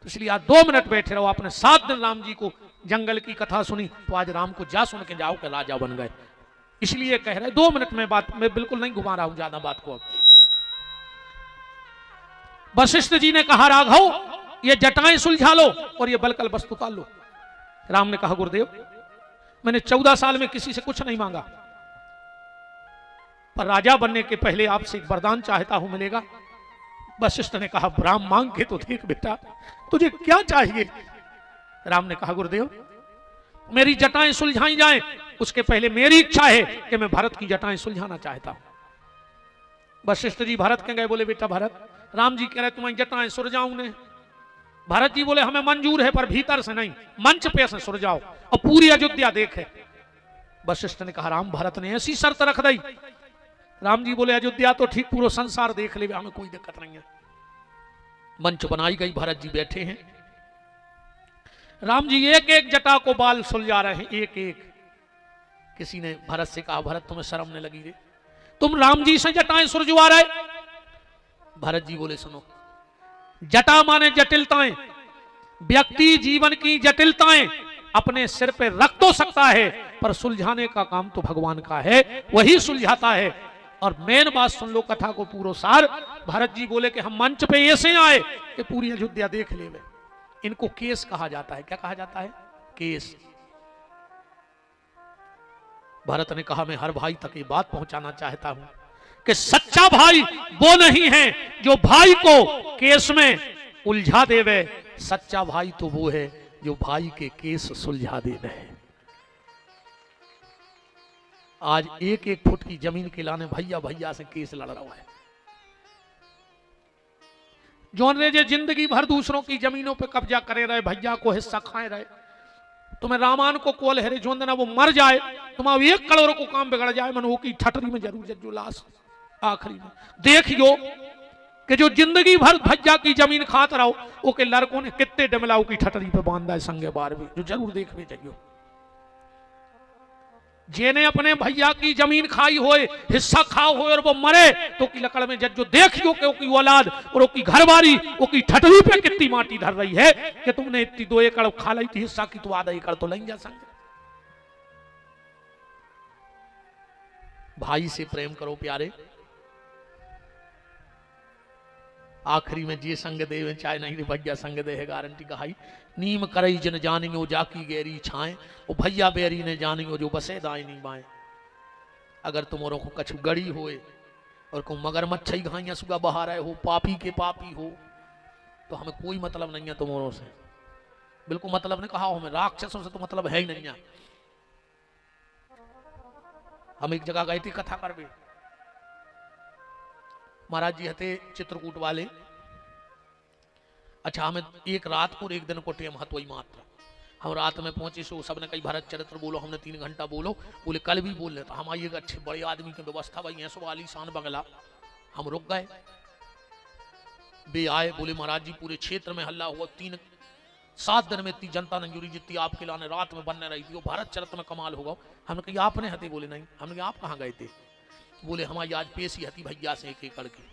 तो इसलिए आज 2 मिनट बैठे रहो। आपने 7 दिन राम जी को जंगल की कथा सुनी, तो आज राम को जा सुन के जाओ कि राजा बन गए। इसलिए कह रहे 2 मिनट में बात, मैं बिल्कुल नहीं घुमा रहा हूं ज्यादा बात को। वशिष्ठ जी ने कहा राघव ये जटाएं सुलझा लो और ये बलकल वस्तु उतार लो। राम ने कहा गुरुदेव मैंने 14 साल में किसी से कुछ नहीं मांगा, पर राजा बनने के पहले आपसे एक वरदान चाहता हूं, मिलेगा? वशिष्ठ ने कहा राम मांग के तो देख बेटा, तुझे क्या चाहिए? राम ने कहा गुरुदेव मेरी जटाएं सुलझाई जाएं, उसके पहले मेरी इच्छा है कि मैं भरत की जटाएं सुलझाना चाहता हूं। वशिष्ठ जी भरत के गए, बोले बेटा भरत, राम जी कह रहे तुम्हारी जटाएं सुलझाऊं ने। भरत जी बोले हमें मंजूर है पर भीतर से नहीं, मंच पे से सुलझाओ और पूरी अयोध्या देखे। वशिष्ठ ने कहा राम भरत ने ऐसी शर्त रख दी। राम जी बोले अयोध्या तो ठीक, पूरा संसार देख ले, हमें कोई दिक्कत नहीं है। मंच बनाई गई, भरत जी बैठे हैं। राम जी एक एक जटा को बाल सुलझा रहे हैं, एक एक। किसी ने भरत से कहा भरत तुम्हें शर्म नहीं लगी रे, तुम राम जी से जटाएं सुलझवा रहे? भरत जी बोले सुनो, जटा माने जटिलताएं, व्यक्ति जीवन की जटिलताएं अपने सिर पे रख तो सकता है पर सुलझाने का काम तो भगवान का है, वही सुलझाता है। और मेन बात सुन लो कथा को पूरा सार। भरत जी बोले कि हम मंच पे ऐसे आए कि पूरी अयोध्या देख ले। इनको केस कहा जाता है। क्या कहा जाता है? केस। भरत ने कहा मैं हर भाई तक ये बात पहुंचाना चाहता हूं कि सच्चा भाई वो नहीं है जो भाई को केस में उलझा देवे, सच्चा भाई तो वो है जो भाई के केस सुलझा देवे। आज 1-1 फुट की जमीन के लाने भैया भैया से केस लड़ रहा है। जौन रे जे जिंदगी भर दूसरों की जमीनों पे कब्जा करे रहे, भैया को हिस्सा खाए रहे। तुम्हें रामान को कोल है जो ना वो मर जाए, तुम्हारा 1 करोड़ को काम बिगड़ जाए, मन वो की ठटरी में जरूर जज्जो लाश आखिरी में देखियो कि जो जिंदगी भर भज्जा की जमीन खात रहो, वो के लड़कों ने कितने डमलाऊ की ठटरी पे बांधा है संगे बार भी, जो जरूर देखने चाहिए। जेने अपने भैया की जमीन खाई होए, हिस्सा खाओ होए और वो मरे तो की लकड़ में जज्जो देखियो कि उसकी औलाद और उसकी घरवारी उसकी ठटरी पे कितनी माटी धर रही है कि तुमने इतनी 2 एकड़ खा ली थी हिस्सा की, तो आधा एकड़ तो नहीं जा सकते। भाई से प्रेम करो प्यारे। आखिरी में जे संग दे चाहे नहीं रे भैया संग दे है गारंटी कहाई। नीम करई जन जानियो जाकी गैरी छाए, वो भैया बेरी ने जानियो जो बसे दाई नहीं बाए। अगर तुम्हारों को कछु गड़ी होए और को मगर मच्छई घाइया सुगा बहा रहे हो, पापी के पापी हो, तो हमें कोई मतलब नहीं है तुम्हारों से, बिल्कुल मतलब नहीं। कहा हमें राक्षसों से तो मतलब है ही नहीं है। हम एक जगह गए थे कथा करवे, महाराज जी हते चित्रकूट वाले। अच्छा हमें एक रात को एक दिन को टेम हतो ही मात्र। हम रात में पहुंचे सो सबने कई भारत चरित्र बोलो, हमने 3 घंटा बोलो, बोले कल भी बोल रहे तो हम आइएगा, अच्छे बड़े आदमी की व्यवस्था भाई ऐसो आलीशान बंगला। हम रुक गए, बे आए, बोले महाराज जी पूरे क्षेत्र में हल्ला हुआ, 7 दिन में इतनी जनता नंजूरी जितनी आपके लाने रात में बनने रही थी, वो भारत चरित्र में कमाल होगा। हमने कहा आपने हते? बोले नहीं। हमने कहा आप कहाँ गए थे? बोले हमारी आज पेशी हती भैया से 1 एकड़ की।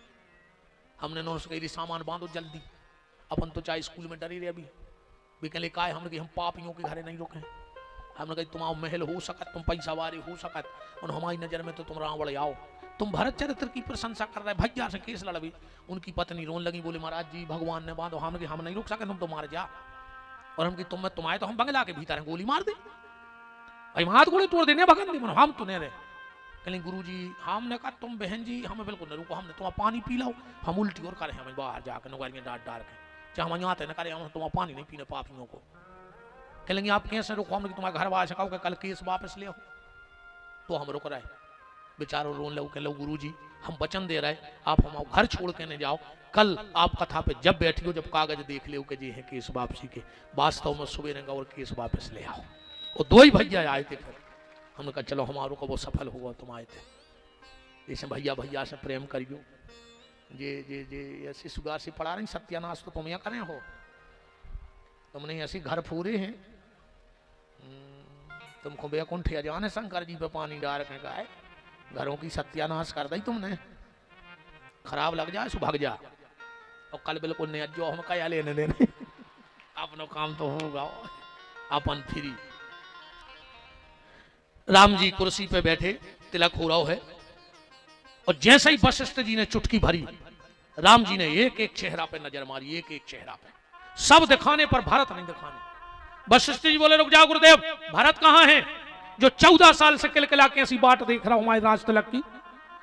हमने नोस कही सामान बांधो जल्दी, अपन तो चाहे स्कूल में डरे रहे अभी भी कहले का है। हमने कहा हम पापियों के घरे नहीं रुके। हमने कहा तुम्हारा महल हो सकत, तुम पैसा वारे हो सकत, और हमारी नजर में तो तुम रावण आओ, तुम भरत चरित्र की प्रशंसा कर रहे, भैया से केस लड़बी। उनकी पत्नी रोन लगी, बोले महाराज जी भगवान ने बांधो। हमने हम नहीं रुक सके, तुम तो मार जा। और हम तुम में तुम्हारे तो हम बंगला के भीतर हैं, गोली मार दे भाई, हाथ गोली तोड़ देने भगन दे। हम तो नहीं रहे। कहले गुरु जी हमने कहा तुम बहन जी हमें बिल्कुल नहीं रुको, हमने तुम्हारा पानी पी लो। हम उल्टी और करे हमें बाहर जाकर नौकरी में डांट डाल के, चाहे हम यहाँ न करे, हम तुम्हारा पानी नहीं पीने पापियों को। कहेंगे आप कैसे रुको? हमने तुम्हारे घर वाले सकाओ कल केस वापस ले आओ। तो हम रुक रहे, बेचारों रोन लो। कह लो गुरु जी हम वचन दे रहे, आप हमारा घर छोड़ के नहीं जाओ। कल आप कथा पे जब बैठी हो, जब कागज देख ले कि जी है केस वापसी के, वास्तव में सुबह और केस वापस ले आओ। और 2 ही भैया आए थे। फिर हमने कहा चलो हमारों को वो सफल हुआ, तुम आए थे। जैसे भैया भैया से प्रेम करियो, जे जे जे ऐसी सुगार से पड़ा रही सत्यानाश तो तुम यहाँ करें हो। तुमने ऐसी घर फूरे हैं, तुमको बैकुंठ जाने शंकर जी पे पानी डाल के गाय घरों की सत्यानाश कर दी तुमने। खराब लग जाए सो भाग जा, और कल बिल्कुल नहीं जो हम क्या लेने देने, अपना काम तो होगा अपन फ्री। राम जी कुर्सी पे बैठे, तिलक हो रहा है, और जैसे ही वशिष्ठ जी ने चुटकी भरी, राम जी ने एक एक चेहरा पे नजर मारी, एक एक चेहरा पे, सब दिखाने पर भारत नहीं दिखाने। वशिष्ठ जी बोले रुक जाओ गुरुदेव, भारत कहां है जो 14 साल से किलकिला के ऐसी बाट देख रहा हूं हमारे राज तिलक की,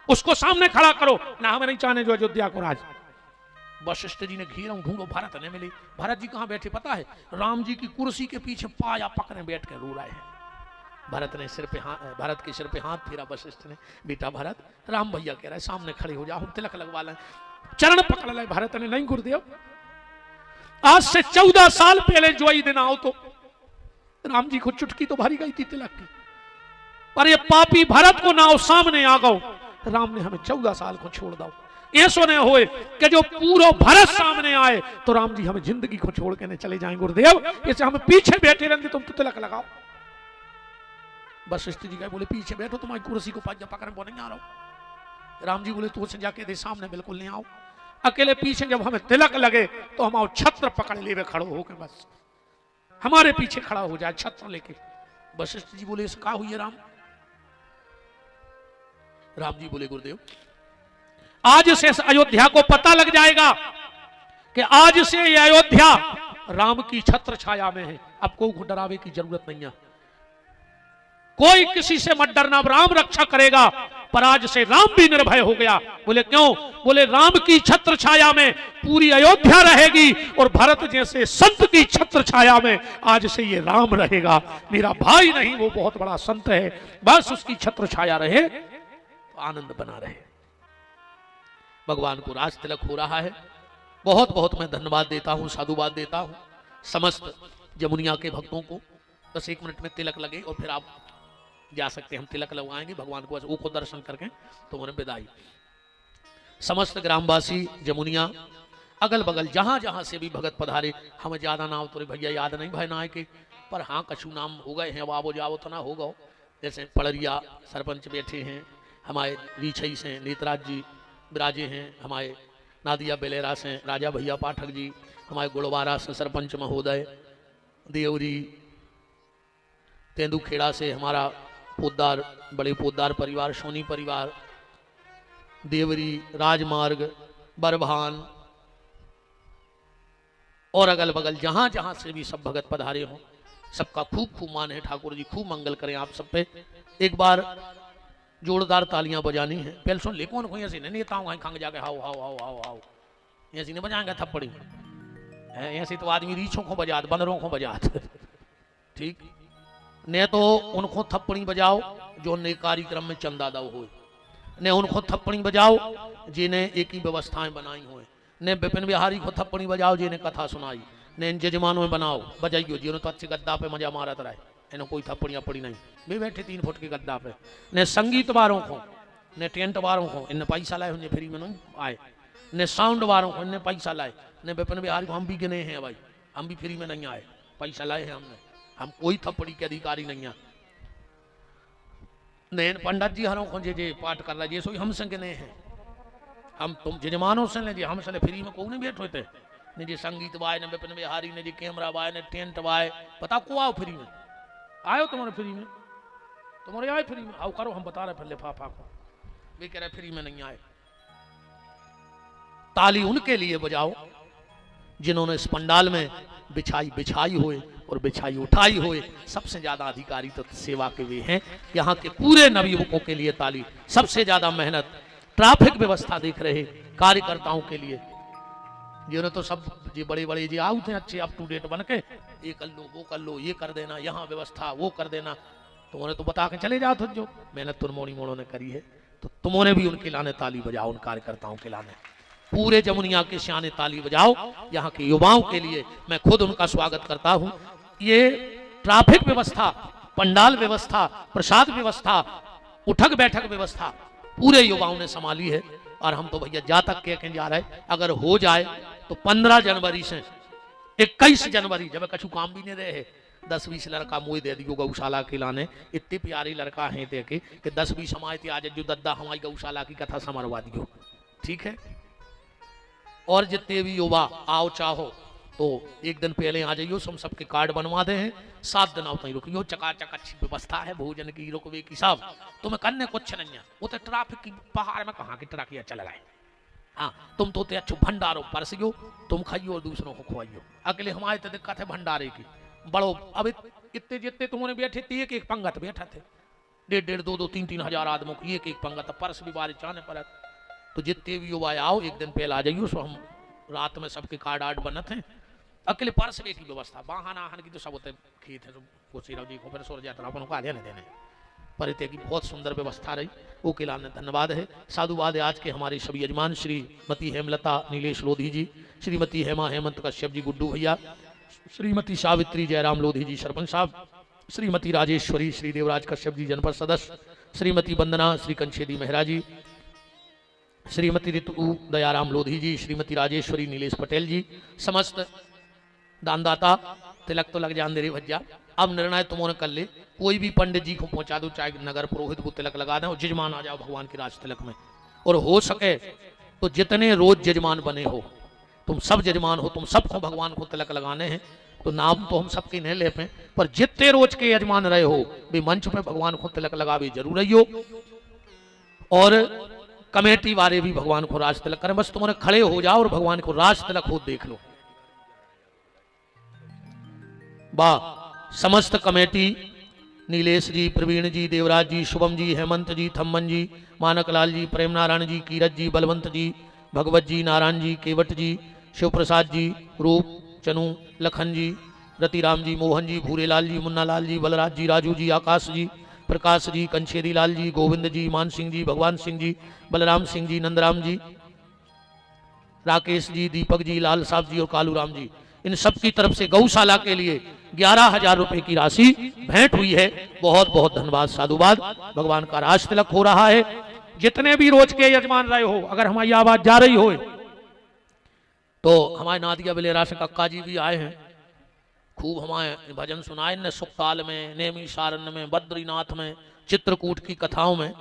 उसको सामने खड़ा करो ना, हमें नहीं चाहने जो अयोध्या को राज। वशिष्ठ जी ने घेरा, ढूंढो भारत नहीं मिली। भारत जी कहां बैठे पता है? राम जी की कुर्सी के पीछे पाया पकड़े बैठ के रो रहे हैं। भारत ने सिर पे हाथ, भारत के सिर पे हाथ फेरा वशिष्ठ ने, बेटा भारत, राम भैया कह रहा है सामने खड़े हो जाओ, हम तिलक लगवा लें। चरण पकड़ ले भारत ने, नहीं गुरुदेव आज से 14 साल पहले जो ही दिन आओ तो राम जी को चुटकी तो भरी गई थी तिलक की, पर ये पापी भारत को ना हो सामने आ गओ, राम ने हमें 14 साल को छोड़ दो। ऐसो नहीं होए कि जो पूरा भारत सामने आए तो राम जी हमें जिंदगी को छोड़ के नहीं चले जाएं गुरुदेव, ऐसे हमें पीछे बैठे रहते, तुम तो तिलक लगाओ। वशिष्ठ जी कहे बोले पीछे बैठो, तुम्हारी कुर्सी को पाजा पकड़ वो नहीं आ रहा। राम जी बोले तू से जाके दे सामने बिल्कुल नहीं आओ। अकेले पीछे जब हमें तिलक लगे तो हम छत्र पकड़ ले खड़ो होके, बस हमारे पीछे खड़ा हो जाए छत्र लेके। वशिष्ठ जी बोले इसका हुई है राम? राम जी बोले गुरुदेव आज से अयोध्या को पता लग जाएगा कि आज से ये अयोध्या राम की छत्र छाया में है, अब कोई डरावे की जरूरत नहीं है, कोई किसी से मत डरना, राम रक्षा करेगा। पर आज से राम भी निर्भय हो गया। बोले क्यों? बोले राम की छत्र छाया में पूरी अयोध्या रहेगी, और भरत जैसे संत की छत्र छाया में आज से ये राम रहेगा। मेरा भाई नहीं, वो बहुत बड़ा संत है, बस उसकी छत्र छाया रहे तो आनंद बना रहे। भगवान को राज तिलक हो रहा है। बहुत बहुत मैं धन्यवाद देता हूं, साधुवाद देता हूं समस्त जमुनिया के भक्तों को। बस 1 मिनट में तिलक लगे और फिर आप जा सकते हैं, हम तिलक लगवाएंगे भगवान को, वो को दर्शन करके तो उन्हें विदाई। समस्त ग्रामवासी जमुनिया अगल बगल जहां जहां से भी भगत पधारे, हमें ज्यादा नाम तो भैया याद नहीं भाई ना के, पर हाँ कछु नाम हो गए हैं, अब आवो जाओ तो ना होगा। जैसे पड़रिया सरपंच बैठे हैं, हमारे रीछई से नेतराज जी विराजे हैं, हमारे नादिया बेलेरा से राजा भैया पाठक जी, हमारे गुड़वारा से सरपंच महोदय, देवरी तेंदुखेड़ा से हमारा पोदार, बड़े पोदार परिवार, सोनी परिवार, देवरी, राजमार्ग, बरभान और अगल बगल जहां जहां से भी सब भगत पधारे हों, सबका खूब खूब मान है। ठाकुर जी खूब मंगल करें आप सब पे। एक बार जोरदार तालियां बजानी है। पहले सुन ले कौन कोई ऐसे नहीं नेता हूँ खंग जाके how how how how how ऐसे नहीं बजाएंगे थप्पड़ी, ऐसे तो आदमी रीछों को बजात, बंदरों को बजात, ठीक ने तो उनको थप्पड़ी बजाओ जो ने कार्यक्रम में चंदा दाव हो। ने उनको थप्पड़ी बजाओ जिन्हें एक ही व्यवस्थाएं बनाई हुए, ने विपिन बिहारी को थप्पड़ी बजाओ जिन्हें कथा सुनाई, ने इन जजमानों में बनाओ बजाइयो जिन्होंने तो अच्छे गद्दा पे मजा मारत रहे, इन्हें कोई थप्पड़ी अपड़ी नहीं, भी बैठे 3 फुट के गद्दा पे। ने संगीत वालों को, ने टेंट वालों को इन्हें पैसा लाए, उन्हें फ्री में नहीं आए, ने साउंड वालों को इन्हें पैसा लाए, ने विपिन बिहारी को हम भी गिने हैं भाई, हम भी फ्री में नहीं आए, पैसा लाए हैं हमने, हम कोई थप्पड़ी के अधिकारी नहीं है। नैन पंडित जी हरों को जे पाठ कर रहा है सो हम संग ने हैं, हम तुम जजमानों से ले हम सले फ्री में को नहीं बैठो थे, ने जी संगीत वाय ने विपिन बिहारी ने जी कैमरा वाय ने टेंट वाय, पता को आओ फ्री में, आयो तुम्हारे फ्री में, तुम्हारे आए फ्री में, आओ करो हम बता रहे फिर लिफाफा को, वे कह रहे फ्री में नहीं आए। ताली उनके लिए बजाओ जिन्होंने इस पंडाल में बिछाई हुए और बिछाई उठाई हुए, सबसे ज्यादा अधिकारी तो सेवा के वे हैं। यहाँ के पूरे नवयुवकों के लिए ताली, सबसे ज्यादा मेहनत ट्रैफिक व्यवस्था देख रहे कार्यकर्ताओं के लिए, जिन्होंने तो सब जी बड़े बड़े जी आउ थे अच्छे अप टू डेट बन के, ये कर लो वो कर लो, ये कर देना, यहाँ व्यवस्था वो कर देना, तुमने तो बता के चले जाओ थे, जो मेहनत तुरमोनी मोड़ों ने करी है तो तुमने भी उनके लाने ताली बजाओ, उन कार्यकर्ताओं के लाने पूरे जमुनिया के सियाने ताली बजाओ। यहाँ के युवाओं के लिए मैं खुद उनका स्वागत करता हूँ। ये ट्रैफिक व्यवस्था, पंडाल व्यवस्था, प्रसाद व्यवस्था, उठक बैठक व्यवस्था पूरे युवाओं ने संभाली है, और हम तो भैया जा तक कह जा रहे, अगर हो जाए तो 15 जनवरी से 21 जनवरी जब कछु काम भी नहीं रहे, 10-20 लड़का मुझे दे दियो गौशाला के लाने, इतने प्यारे लड़का हैं देखे कि 10-20 समाज आज जो दद्दा हमारी गौशाला की कथा समरवा दियो, ठीक है। और जितने भी युवा आओ चाहो तो एक दिन पहले आ जाइयो, हम सबके कार्ड बनवा दे हैं, 7 दिन आओ तक रुकियो, चकाचक अच्छी व्यवस्था है, भोजन की रुकवे की सब, तुम्हें करने कुछ नहीं है, वो तो ट्रैफिक की पहाड़ में कहाँ की ट्रकिया चल रहा है। हाँ तुम तो अच्छो भंडारो परसियो, तुम खाइयो और दूसरों को खुआइयो, अकेले हमारे तो दिक्कत है भंडारे की बड़ो, अब इतने जितने तुमने बैठे थे एक पंगत बैठा थे, 1.5, 2, 3 हजार आदमों की एक पंगत, परस भी बारिश आने पर, तो जितने भी युवा आओ एक दिन पहले आ जाइयो, सो हम रात में सबके कार्ड आर्ड बनत हैं, अकेले पार्स की व्यवस्था, वाहन आहन की तो सब होते खेत है, कोशीराव जी को फिर सोर जाता अपन को आधे नहीं देने, पर इतने की बहुत सुंदर व्यवस्था रही, वो के लाने धन्यवाद है। साधुवाद है आज के हमारे सभी यजमान श्रीमती हेमलता नीलेश लोधी जी, श्रीमती हेमा हेमंत कश्यप जी गुड्डू भैया, श्रीमती सावित्री जयराम लोधी जी सरपंच साहब, श्रीमती राजेश्वरी श्री देवराज कश्यप जी जनपद सदस्य, श्रीमती वंदना श्री कंशेदी मेहरा जी, श्रीमती ऋतु दयाराम लोधी जी, श्रीमती राजेश्वरी नीलेश पटेल जी, समस्त दानदाता, तिलक तो लग जान दे रे भज्जा, अब निर्णय तुमने कर ले, कोई भी पंडित जी को पहुंचा दो, चाहे नगर पुरोहित को तिलक लगा दें और जजमान आ जाओ भगवान के राज तिलक में, और हो सके तो जितने रोज जजमान बने हो, तुम सब जजमान हो, तुम सबको भगवान को तिलक लगाने हैं, तो नाम तो हम सबके नहीं ले पाए, पर जितने रोज के यजमान रहे हो भी मंच पे भगवान को तिलक लगावे जरूर रही हो, और कमेटी वाले भी भगवान को राज तिलक करें, बस तुम्हारे खड़े हो जाओ और भगवान को राज तिलक हो देख लो। वाह समस्त कमेटी, नीलेश जी, प्रवीण जी, देवराज जी, शुभम जी, हेमंत जी, थम्मन जी, मानक लाल जी, प्रेम नारायण जी, कीरत जी, बलवंत जी, भगवत जी, नारायण जी, केवट जी, शिव प्रसाद जी, रूप, चनू, लखन जी, रतिराम जी, मोहन जी, भूरेलाल जी, मुन्ना लाल जी, बलराज जी, राजू जी, आकाश जी, प्रकाश जी, कंशेदी लाल जी, गोविंद जी, मान सिंह जी, भगवान सिंह जी, बलराम सिंह जी, नंदराम जी, राकेश जी, दीपक जी, लाल साहब जी और कालू राम जी, इन सब की तरफ से गौशाला के लिए 11,000 रुपए की राशि भेंट हुई है। बहुत बहुत धन्यवाद, साधुवाद। भगवान का राज तिलक हो रहा है। जितने भी रोज के यजमान रहे हो, अगर हमारी आवाज जा रही हो तो हमारे नादिया बिलेरा से कक्का जी भी आए हैं, खूब हमारे भजन सुनाए ने, सुखताल में, नेमी सारण्य में, बद्रीनाथ में, चित्रकूट की कथाओं में।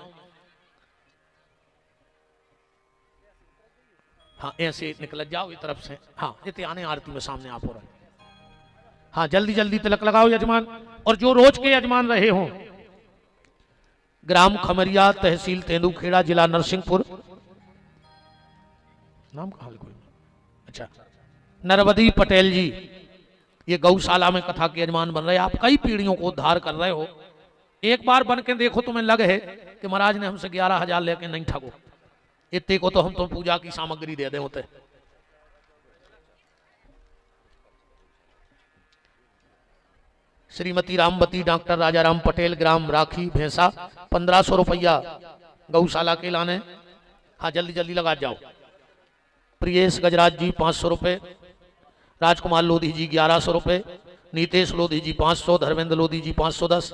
हाँ ऐसे निकल जाओ इस तरफ से, हाँ इतने आने आरती में सामने आप हो रहे। हाँ जल्दी जल्दी तिलक लगाओ यजमान। और जो रोज के यजमान रहे हों, ग्राम खमरिया, तहसील तेंदुखेड़ा, जिला नरसिंहपुर, नाम कहा कोई, अच्छा नरवदी पटेल जी, ये गौशाला में कथा के यजमान बन रहे हैं। आप कई पीढ़ियों को उद्धार कर रहे हो, एक बार बन के देखो, तुम्हें लगे है कि महाराज ने हमसे 11,000 लेके नहीं ठगो, इतने को तो हम तो पूजा की सामग्री दे दे होते। श्रीमती रामवती डॉक्टर राजाराम पटेल, ग्राम राखी भैंसा, 1500 रुपया गौशाला के लाने। हाँ जल्दी जल्दी लगा जाओ। प्रियेश गजराज जी 500 रुपये, राजकुमार लोधी जी 1100 रुपये, नीतेश लोधी जी 500, धर्मेंद्र लोधी जी 510,